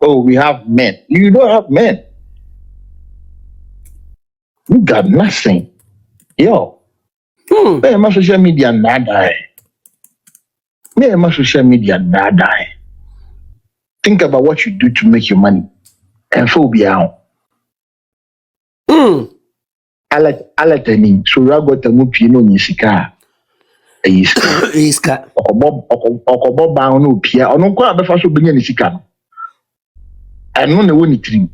we have men. You don't have men. You got nothing. Yo. Me my social media nada. Me my social media nada. Think about what you do to make your money. And phobia. Alatani. So rago tamu pino nisika. Iska. Okobo ba onu pia. Onu kwa abefa so benya nisika no. Anu na woni trim.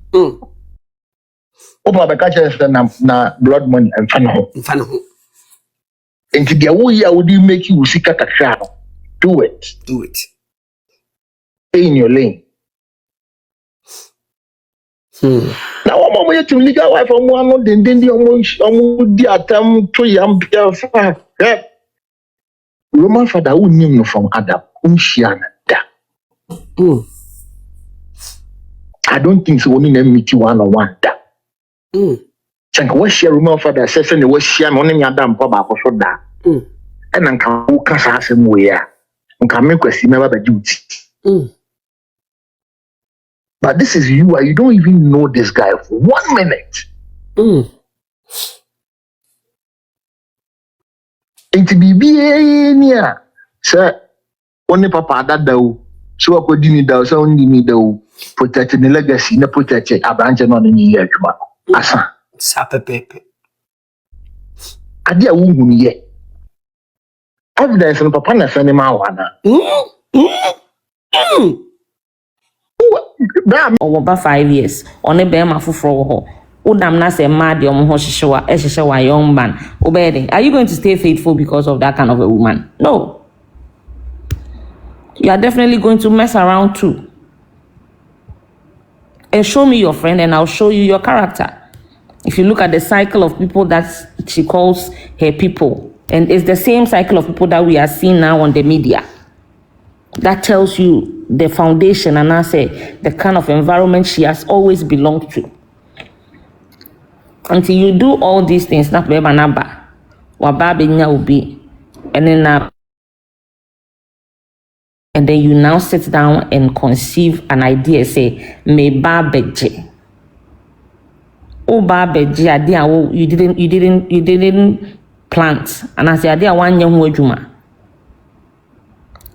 Opa beka chese na blood money and fana ho. Enti dia wo ya wo di make you sika kakra no. Do it. Stay in your lane. Now omo ye to legal wife omo anu den di omo di atam to yam pia fa. Roman father who knew no from Adam, da. I don't think so. Only them meet you 1-on-1 da. Think what share Roman father says and what share only Adam Papa so da. And then can who can ask him where and can make us never be duty. But this is you don't even know this guy for 1 minute. Enti bibi nia se oni papa dadawo so akodi ni dawo so oni ni dawo protect the legacy na protect abranche no ni ye adwuma asa sa pepepe ade a wo hunu ye evidence no papa na se ni ma wana over 5 years on a bema fufro ho udam na say mad your ho hihyewa young man obede are you going to stay faithful because of that kind of a woman? No, you are definitely going to mess around too. And show me your friend and I'll show you your character. If you look at the cycle of people that she calls her people, and it's the same cycle of people that we are seeing now on the media, that tells you the foundation and I say the kind of environment she has always belonged to. Until you do all these things, not beba naba, wababe nya ubi, and then you now sit down and conceive an idea. Say, me babeje. Oh babeje, idea. You didn't plant and as they are one young wajuma.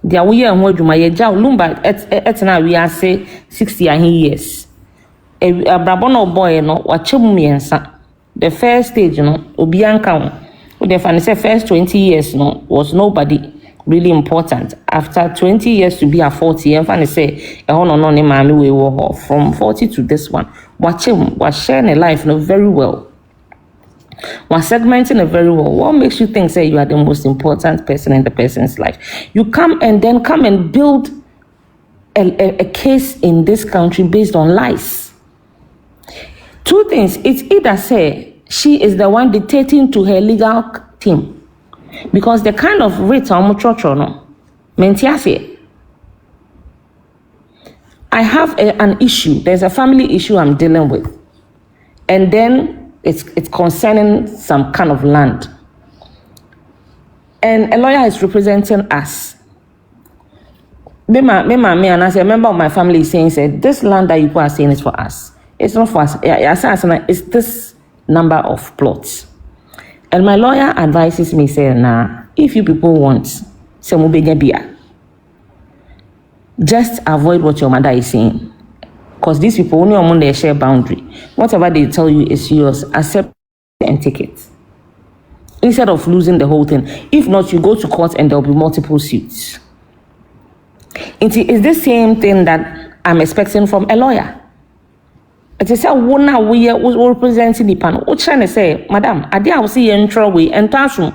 They are we and wajuma ye jaw lumba etna we are say 60 years. A brabono boy no wachum miensa. The first stage no obianka the first 20 years no was nobody really important. After 20 years to be at 40, and say from 40 to this one. Watch him was sharing a life no very well. Was segmenting it very well. What makes you think say you are the most important person in the person's life? You come and build a case in this country based on lies. Two things. It's either say she is the one dictating to her legal team. Because the kind of rates on no, I have an issue. There's a family issue I'm dealing with. And then it's concerning some kind of land. And a lawyer is representing us. Me and as a member of my family is saying, this land that you are saying is for us. It's not for us. It's this number of plots. And my lawyer advises me, say, if you people want, just avoid what your mother is saying. Because these people only on their share boundary. Whatever they tell you is yours, accept and take it. Instead of losing the whole thing. If not, you go to court and there will be multiple suits. It's the same thing that I'm expecting from a lawyer. It is a one we are representing the panel. What trying to say, Madam, I did see you in trouble and Tashu.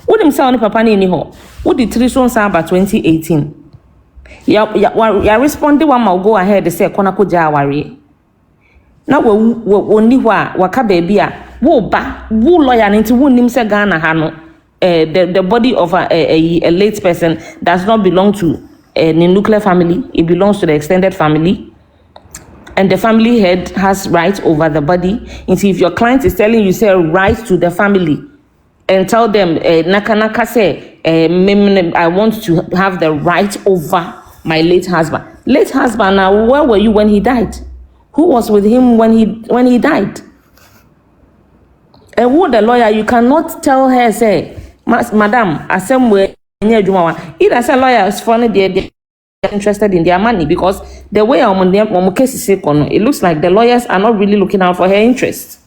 What him say on the papa ni ho? What the 3 sons are by 2018? Ya responded one more go ahead to say Konako Jawari. Now we only waka baby wo lawyer into who him say Ghana hano the body of a late person does not belong to the nuclear family, it belongs to the extended family. And the family head has rights over the body. And see, if your client is telling you, say, rights to the family, and tell them, Naka say, I want to have the right over my late husband. Late husband, now, where were you when he died? Who was with him when he died? And who the lawyer, you cannot tell her, say, Madam, I somewhere, either say lawyer is funny, they're interested in their money, because the way case is it looks like the lawyers are not really looking out for her interests.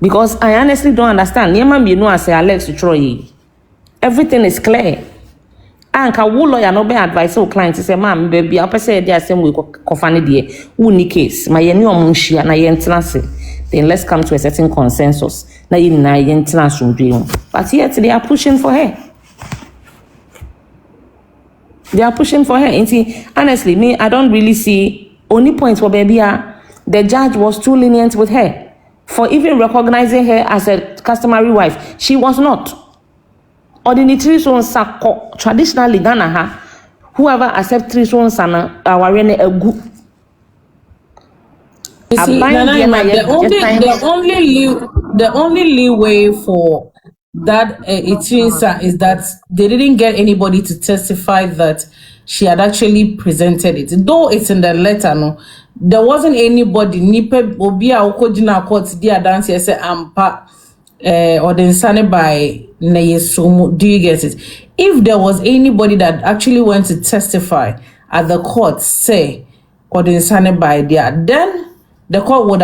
Because I honestly don't understand. Everything is clear. And can lawyer no be advise so client to say, ma'am, baby, I'll say the same way kofani die. Uni case, my yeni omunshia na yentlase. Then let's come to a certain consensus. But yet they are pushing for her. They are pushing for her. And see, honestly, me, I don't really see only points for baby. The judge was too lenient with her for even recognizing her as a customary wife. She was not. Ordinary sako traditionally Ghana, whoever accepts 3 sons and our a good. You see, the only leeway for that is that they didn't get anybody to testify that she had actually presented it. Though it's in the letter, no, there wasn't anybody. Nipe obia okojina court dia dance say ampa or then sane by neyesumu. Do you get it? If there was anybody that actually went to testify at the court, say or then sane by there, then the court would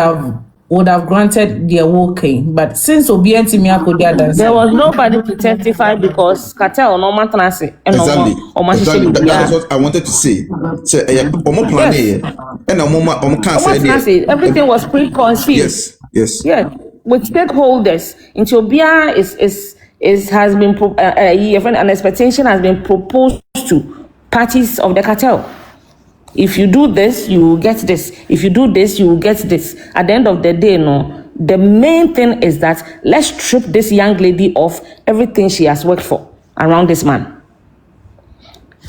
have granted their walking. But since Obienti Miyako there was nobody to testify because cartel no matter exactly. That's what I wanted to say. So everything was preconceived. Yes. Yeah, with stakeholders. Ethiopia has been an expectation has been proposed to parties of the cartel. If you do this, you will get this. If you do this, you will get this. At the end of the day, no. The main thing is that let's strip this young lady of everything she has worked for around this man.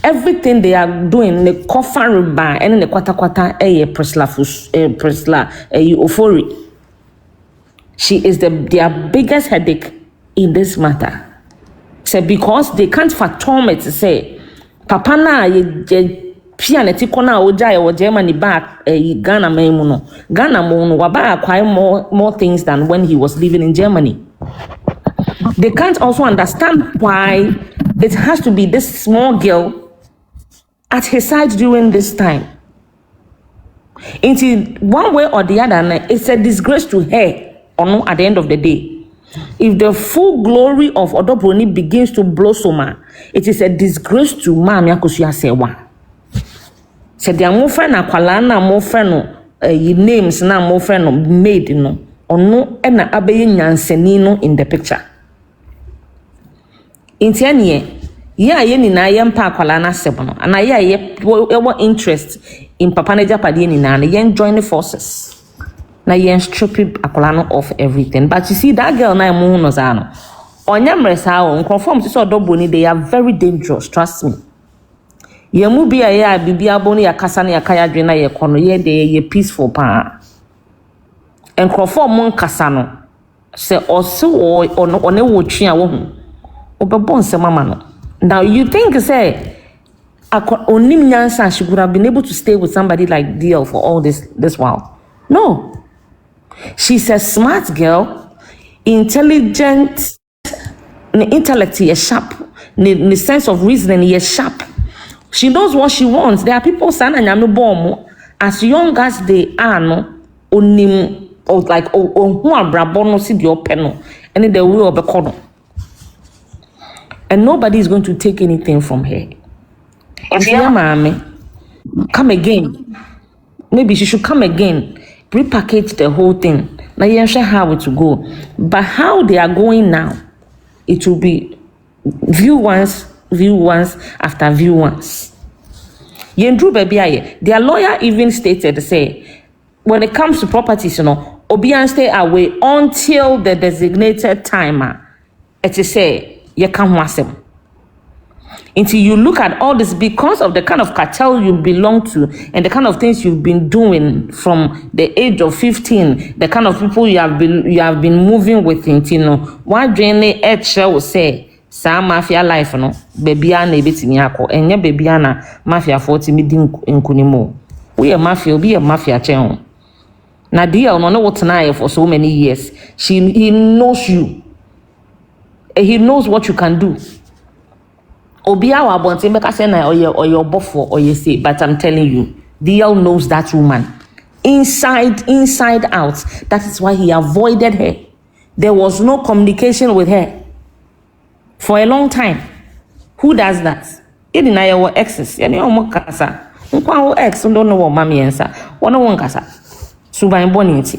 Everything they are doing, the coffin riba and the kwata presla euphoria. She is their biggest headache in this matter. So because they can't fathom it to say, Papa na pia na ti kona oja ya wo Germany back Ghana man mu no Ghana mu no wa ba acquire more things than when he was living in Germany. They can't also understand why it has to be this small girl at his side during this time. Into one way or the other, it's a disgrace to her or no at the end of the day. If the full glory of Odobroni begins to blossom, it is a disgrace to Mami Akosua Serwaa. Said they are more friend na more friend names na more friend made no or no and abe nyansenino in the picture. In 10 years, yeah, ni na yempa akwala na sebono and ye interest in Papa Ghpagetv ni na yen join forces. Na yen strip akwala of everything. But you see that girl na mu no za no. Onyamre sa o nkrofom so Odobroni, they are very dangerous, trust me. Yemu bia ya bibia boni ya kasa na ya kaya dwe na ye kono ye de ye peaceful pa. Nkrofom mon kasa no. Se oso one wo twa wo hu. Obebon se mama no. Now you think say onim nyansa she could have been able to stay with somebody like DL for all this while. No. She's a smart girl, intelligent, intellect is sharp, the sense of reasoning is sharp. She knows what she wants. There are people as young as they are, no, onim or like who are brabono si dio peno, and they will be called. And nobody is going to take anything from her. If your mommy come again, maybe she should come again, repackage the whole thing. Now you share how it will go. But how they are going now, it will be view once after view once. Yendru baby aye. Their lawyer even stated, say, when it comes to properties, you know, Obian stay away until the designated timer. It is say, you can't wasem. Until you look at all this, because of the kind of cartel you belong to and the kind of things you've been doing from the age of 15, the kind of people you have been moving with, you know, one journey will say, "Sa mafia life, no, baby ana ebetimi akọ, enye baby ana mafia 40 midi nkunimo. We a mafia, be a mafia chen. Nadia no what na for so many years. He knows you. He knows what you can do. Obia wa bonte make say na or your bofo or you say, but I'm telling you, DL knows that woman inside out. That is why he avoided her. There was no communication with her for a long time. Who does that? You deny your exes. Yani omo kasa. Nkwa ex don't know what mami ensa. Wono won kasa. Suban boni nti.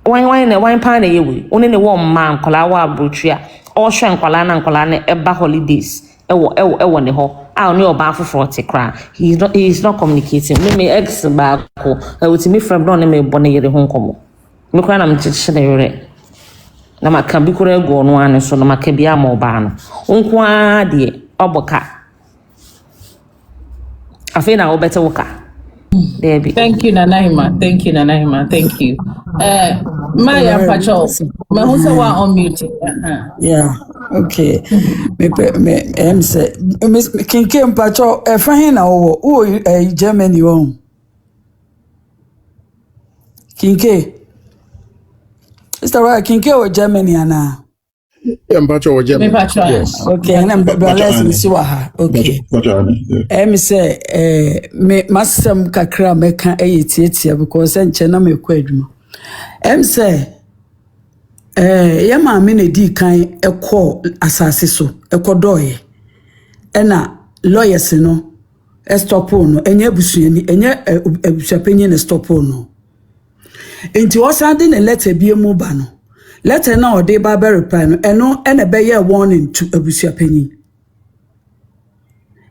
Wine pan yewe. One ne wo man kola wa abrotua. Or shan kola na eba holidays. Ewo ne ho. I ne oba foforo te kra. He is not communicating. Me ex ba ko. Wuti me friend no me bone yere ho nkomo. Me kra na me chiche na yere. Na maka bi kura ego no ane so na maka bia ma oba no. Nkwa de oboka. Afi na obete woka. Thank you, Nanaima. Thank you. Maya Pacho, Mahusa wa on mute. Yeah, okay. Me say, Miss Kinke Pacho, fahina o Germany on. Kinke. Is that right? Kinke or Germany ana? Yeah, Pacho or Germany. Yes. Okay, and I'm let's see what her. Okay. Me say, me masam kakra meka tietia because enche na me kwadwuma. Say, ya ma me na di kan ekọ asase so, ekọ doye. Ena lawyers no, stop no, enye busuani, enye abusuapanyi na stop no. Enti osande na letter bi emu ba no. Letter na ode ba be reply no, eno ena be ye warning to abusuapanyi.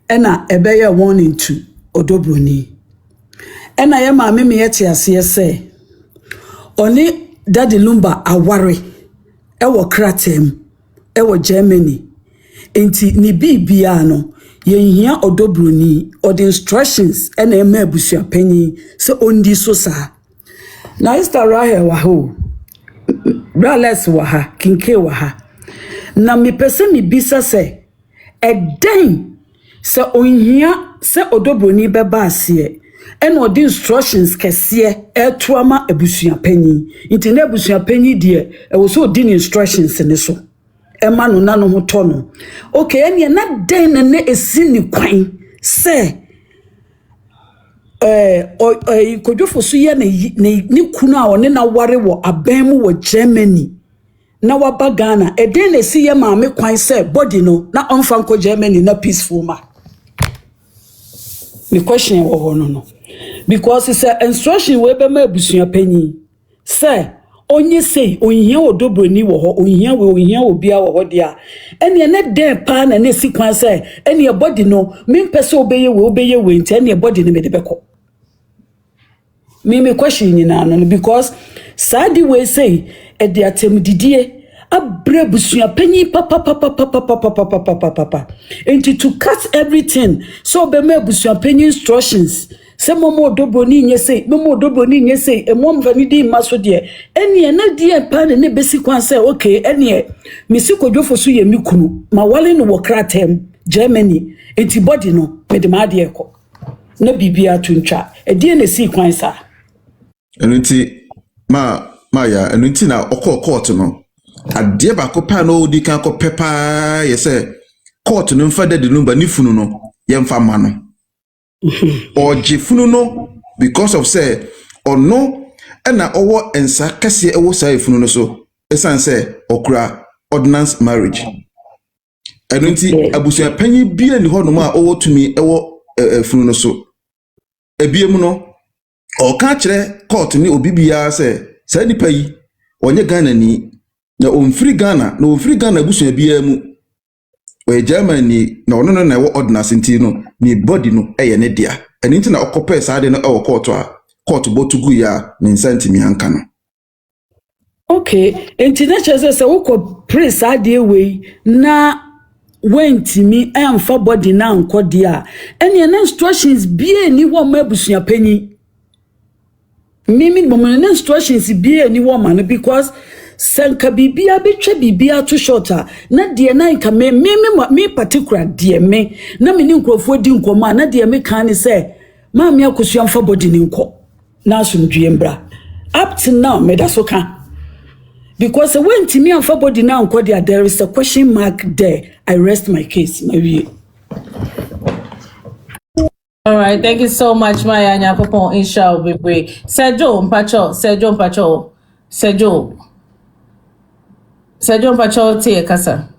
Ena ebe ye warning to Odobroni. Ena ye ma me yeti ase say oni Daddy Lumba aware ewo kratem ewo Germany enti ni bibia no ye hia Odobroni or the instructions ena ema abusuapanyi se ondi so sa na Mr. Rahel wa ho Brales wa ha Kinke wa ha na mi pese mi bisa se eden se onhia se odobroni beba ase and or the instructions kese etuama abusuapanyi nti na abusuapanyi de e wo so di instructions ne so ema no na no hoto no okay ene na den na esi ni kwan se kodwofo so ye ne kunu a one na ware wo aban mu wo Germany na waba Ghana den na si ye maame kwan se body no na onfa nko Germany na peaceful ma me question wo no because it's a instruction we be ma abusuapanyi se onye sei onhia odobroni wo ho onhia obia wo ho dia ene ne den pa na ne sikwan se ene body no me pese obeye we nti ene body ne me de beko me question nyina no because sadi we say e de atem didie abre busuapanyi papa and to cut everything so be ma busuapanyi instructions se momo odobroni nye sei emom vani di maso de ene na die pa ne besi kwan se okay ene misi kodwofo so ye mikunu ma wale no wokratem Germany antibody no me de ma de ekọ na bibia tuntwa e die na si kwan sa Enunti ma ya enunti na okọ court no ade ba ko pa no di kan ko pepa ye se court no mfa de number ni funu no ye mfa ma no oje funu no because of say ono na owo ensa kase ewo sai funu no so esan say okura ordinance marriage enunti abusia panyi bia ni ho no ma owo tumi ewo funu no so ebiem no o ka kire court ni obibia se sa nipa yi onye Ghana ni na onfiri Ghana abusia bia mu o Germany na ono na ewo ordinance nti no ni body no eye ne dia eni nti na okope sa de no ewo court botugu ya ni nsantimi anka no okay international say wo ko praise ade we na wentimi amfa body na anko dia eni na instructions bia ni wo ma abusuapanyi mimi bomene instructions bia ni wo ma no because sanka bibia betwa bibia to shorter na de na nka me particular de me na me ni nkrofo di nkoma na de me kan ni say maami Akosua mfa body ni nko na asumdue mbra up to now me da so kan because when timi amfa body na nko there is a question mark there. I rest my case maybe. All right, thank you so much, Maya Nyapopon. Inshallah, we pray. Sergio Mpacho, te kasa.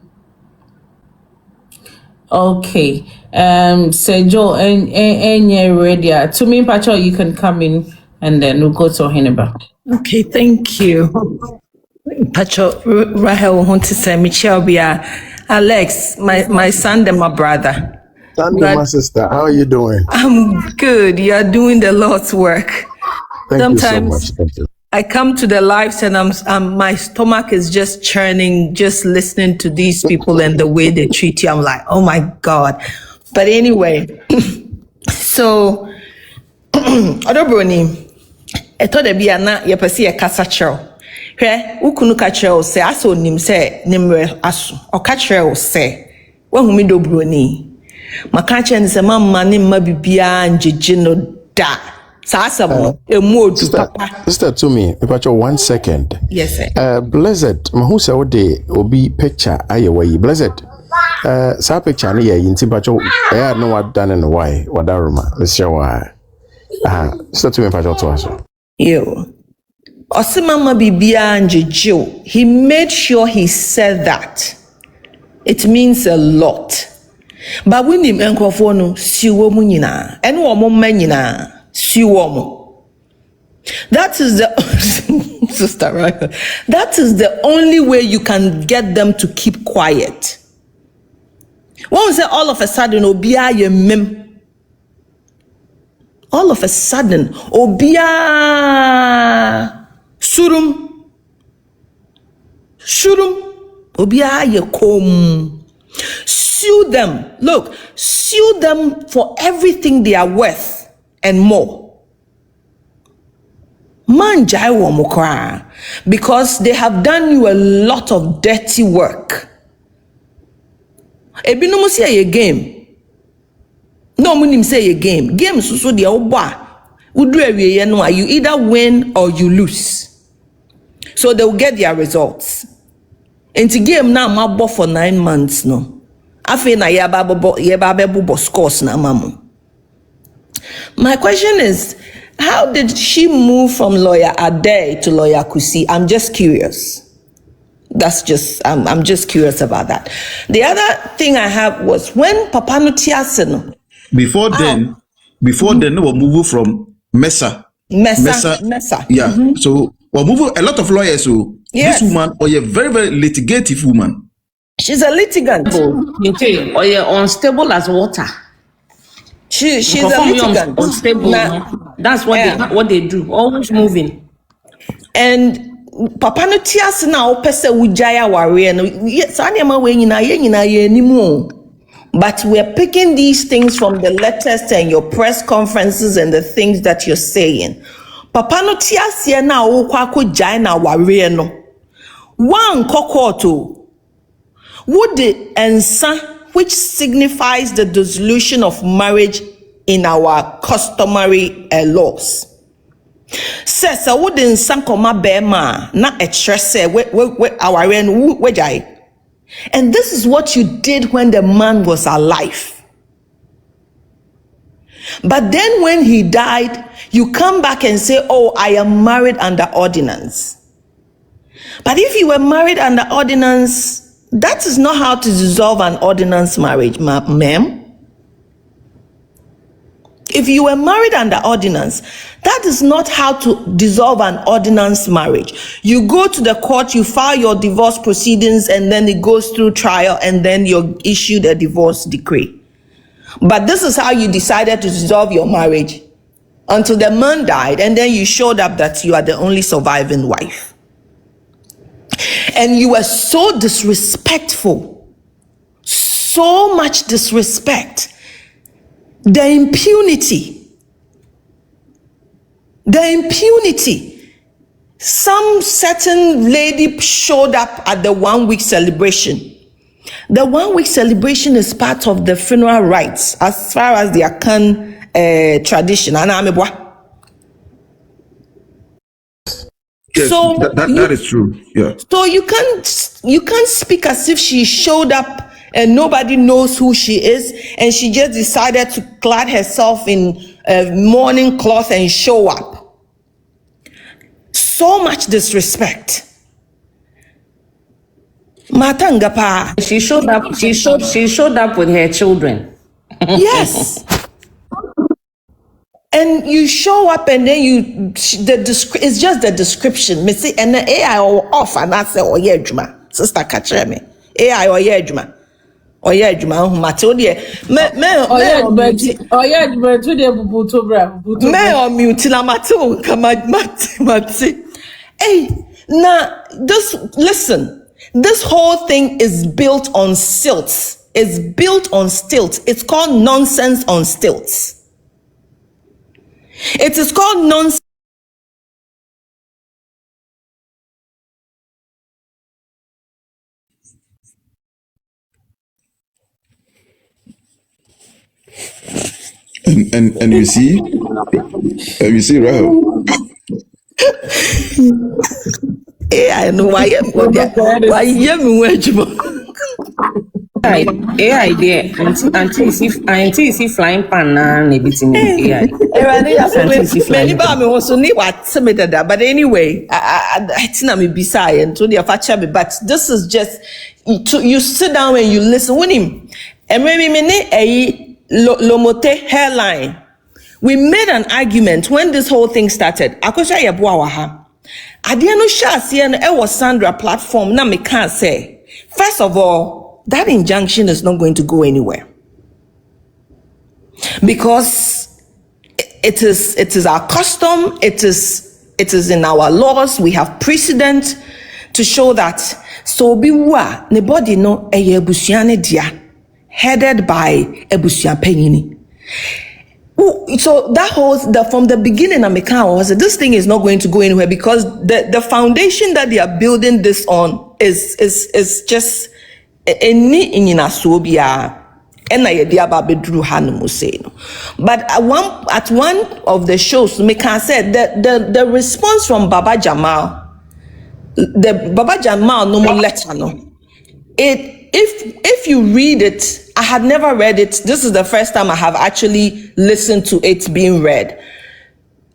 Okay. Sergio, and ready. To me, Mpacho, you can come in and then we'll go to Hineba. Okay, thank you. Mpacho, Rahel, want to say Michelle Bia, Alex, my son and my brother. My sister, how are you doing? I'm good. You are doing the Lord's work. Sometimes you so much. Thank you. I come to the lives and my stomach is just churning, just listening to these people and the way they treat you. I'm like, oh my God. But anyway, so Odobroni, I thought there be na yepesi e kasa chero. Hwe ukunu ka chero se aso nim se nimre aso. O ka chero se wa humi Dobroni. Maka chen se mamma ni mabibia njeje no da. Sa asamo emodu papa. Sister to me, about 1 second. Yes sir. Blessed, mahu se ode obi picture ayewa Blessed. Sa picture ni ye yinti bacho no what done and why wadaruma. Mr. Why. Sister to me about to aso. Yo. Osimama bibia njeje. He made sure he said that. It means a lot. But when him enkrofo no siwo mu nyina ene wo mo ma nyina siwo mo. That is the sister right. That is the only way you can get them to keep quiet. One say all of a sudden obia ye mem. All of a sudden obia surum obia ye kom. Sue them. Look, sue them for everything they are worth and more. Man jai wo mokra, because they have done you a lot of dirty work. Ebinom see a game. No munim say a game. Games so the oba. You either win or you lose. So they will get their results. Into game now mabo for 9 months no. Afi na yeba scores na mamu. My question is, how did she move from lawyer Ade to lawyer Kusi? I'm just curious. I'm just curious about that. The other thing I have was when Papa Nutiaseno. Before then, we will move from Mesa. Yeah. So we'll move a lot of lawyers. So this woman, or a very, very litigative woman. She's a litigant. Okay. Or you're unstable as water. She's a litigant. Unstable. That's what they do. Always moving. And Papa no tias na opese ujaya warrior no sanema we nyina ye animu. But we're picking these things from the letters and your press conferences and the things that you're saying. Papa no tias ye na okwa jaya na warrior no. One kokoto would the ensa, which signifies the dissolution of marriage in our customary laws. Says I wouldn't sankoma bema na etrese we our wejai. And this is what you did when the man was alive. But then when he died, you come back and say, oh, I am married under ordinance. But if you were married under ordinance, that is not how to dissolve an ordinance marriage, ma'am. If you were married under ordinance, that is not how to dissolve an ordinance marriage. You go to the court, you file your divorce proceedings, and then it goes through trial, and then you're issued a divorce decree. But this is how you decided to dissolve your marriage until the man died, and then you showed up that you are the only surviving wife. And you were so disrespectful, so much disrespect. The impunity. Some certain lady showed up at the 1 week celebration. The 1 week celebration is part of the funeral rites as far as the Akan tradition. Yes, so that is true. Yeah. So you can't speak as if she showed up and nobody knows who she is, and she just decided to clad herself in mourning cloth and show up. So much disrespect. Matangapa. She showed up with her children. Yes. And you show up and then it's just the description. Me say and the AI off and I say oh yeah juma. Sister Kachre me. AI oh yeah juma. Oh yeah juma mate me mute na mate hey now listen, this whole thing is built on stilts. It's built on stilts. It's called nonsense on stilts. It is called nonsense. And you see, Rahel. Yeah, I know why you AI there. Until you see flying pan na everything AI. But anyway, I think I'm beside and to the fact but this is just you sit down and you listen with him. And maybe a Lomote hairline. We made an argument when this whole thing started. Akosua Serwaa. Adiano Shasi and Ewa Sandra platform na me can't say. First of all, that injunction is not going to go anywhere. Because it is our custom, it is in our laws, we have precedent to show that so biwa nebody no eye ebusuane dia headed by ebusuan penyini. So that whole from the beginning of Mekan was this thing is not going to go anywhere because the foundation that they are building this on is just any in Asobia and I idea about bedru hanumu say no. But at one of the shows, me can say that the response from Baba Jamal, the Baba Jamal no more letter no. If you read it, I had never read it. This is the first time I have actually listened to it being read.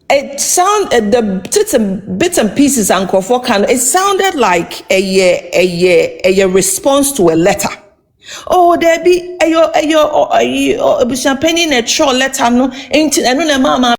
It sounded the bits and pieces and it sounded like a response to a letter. Oh, there be a champagne in a short letter no ain't no mama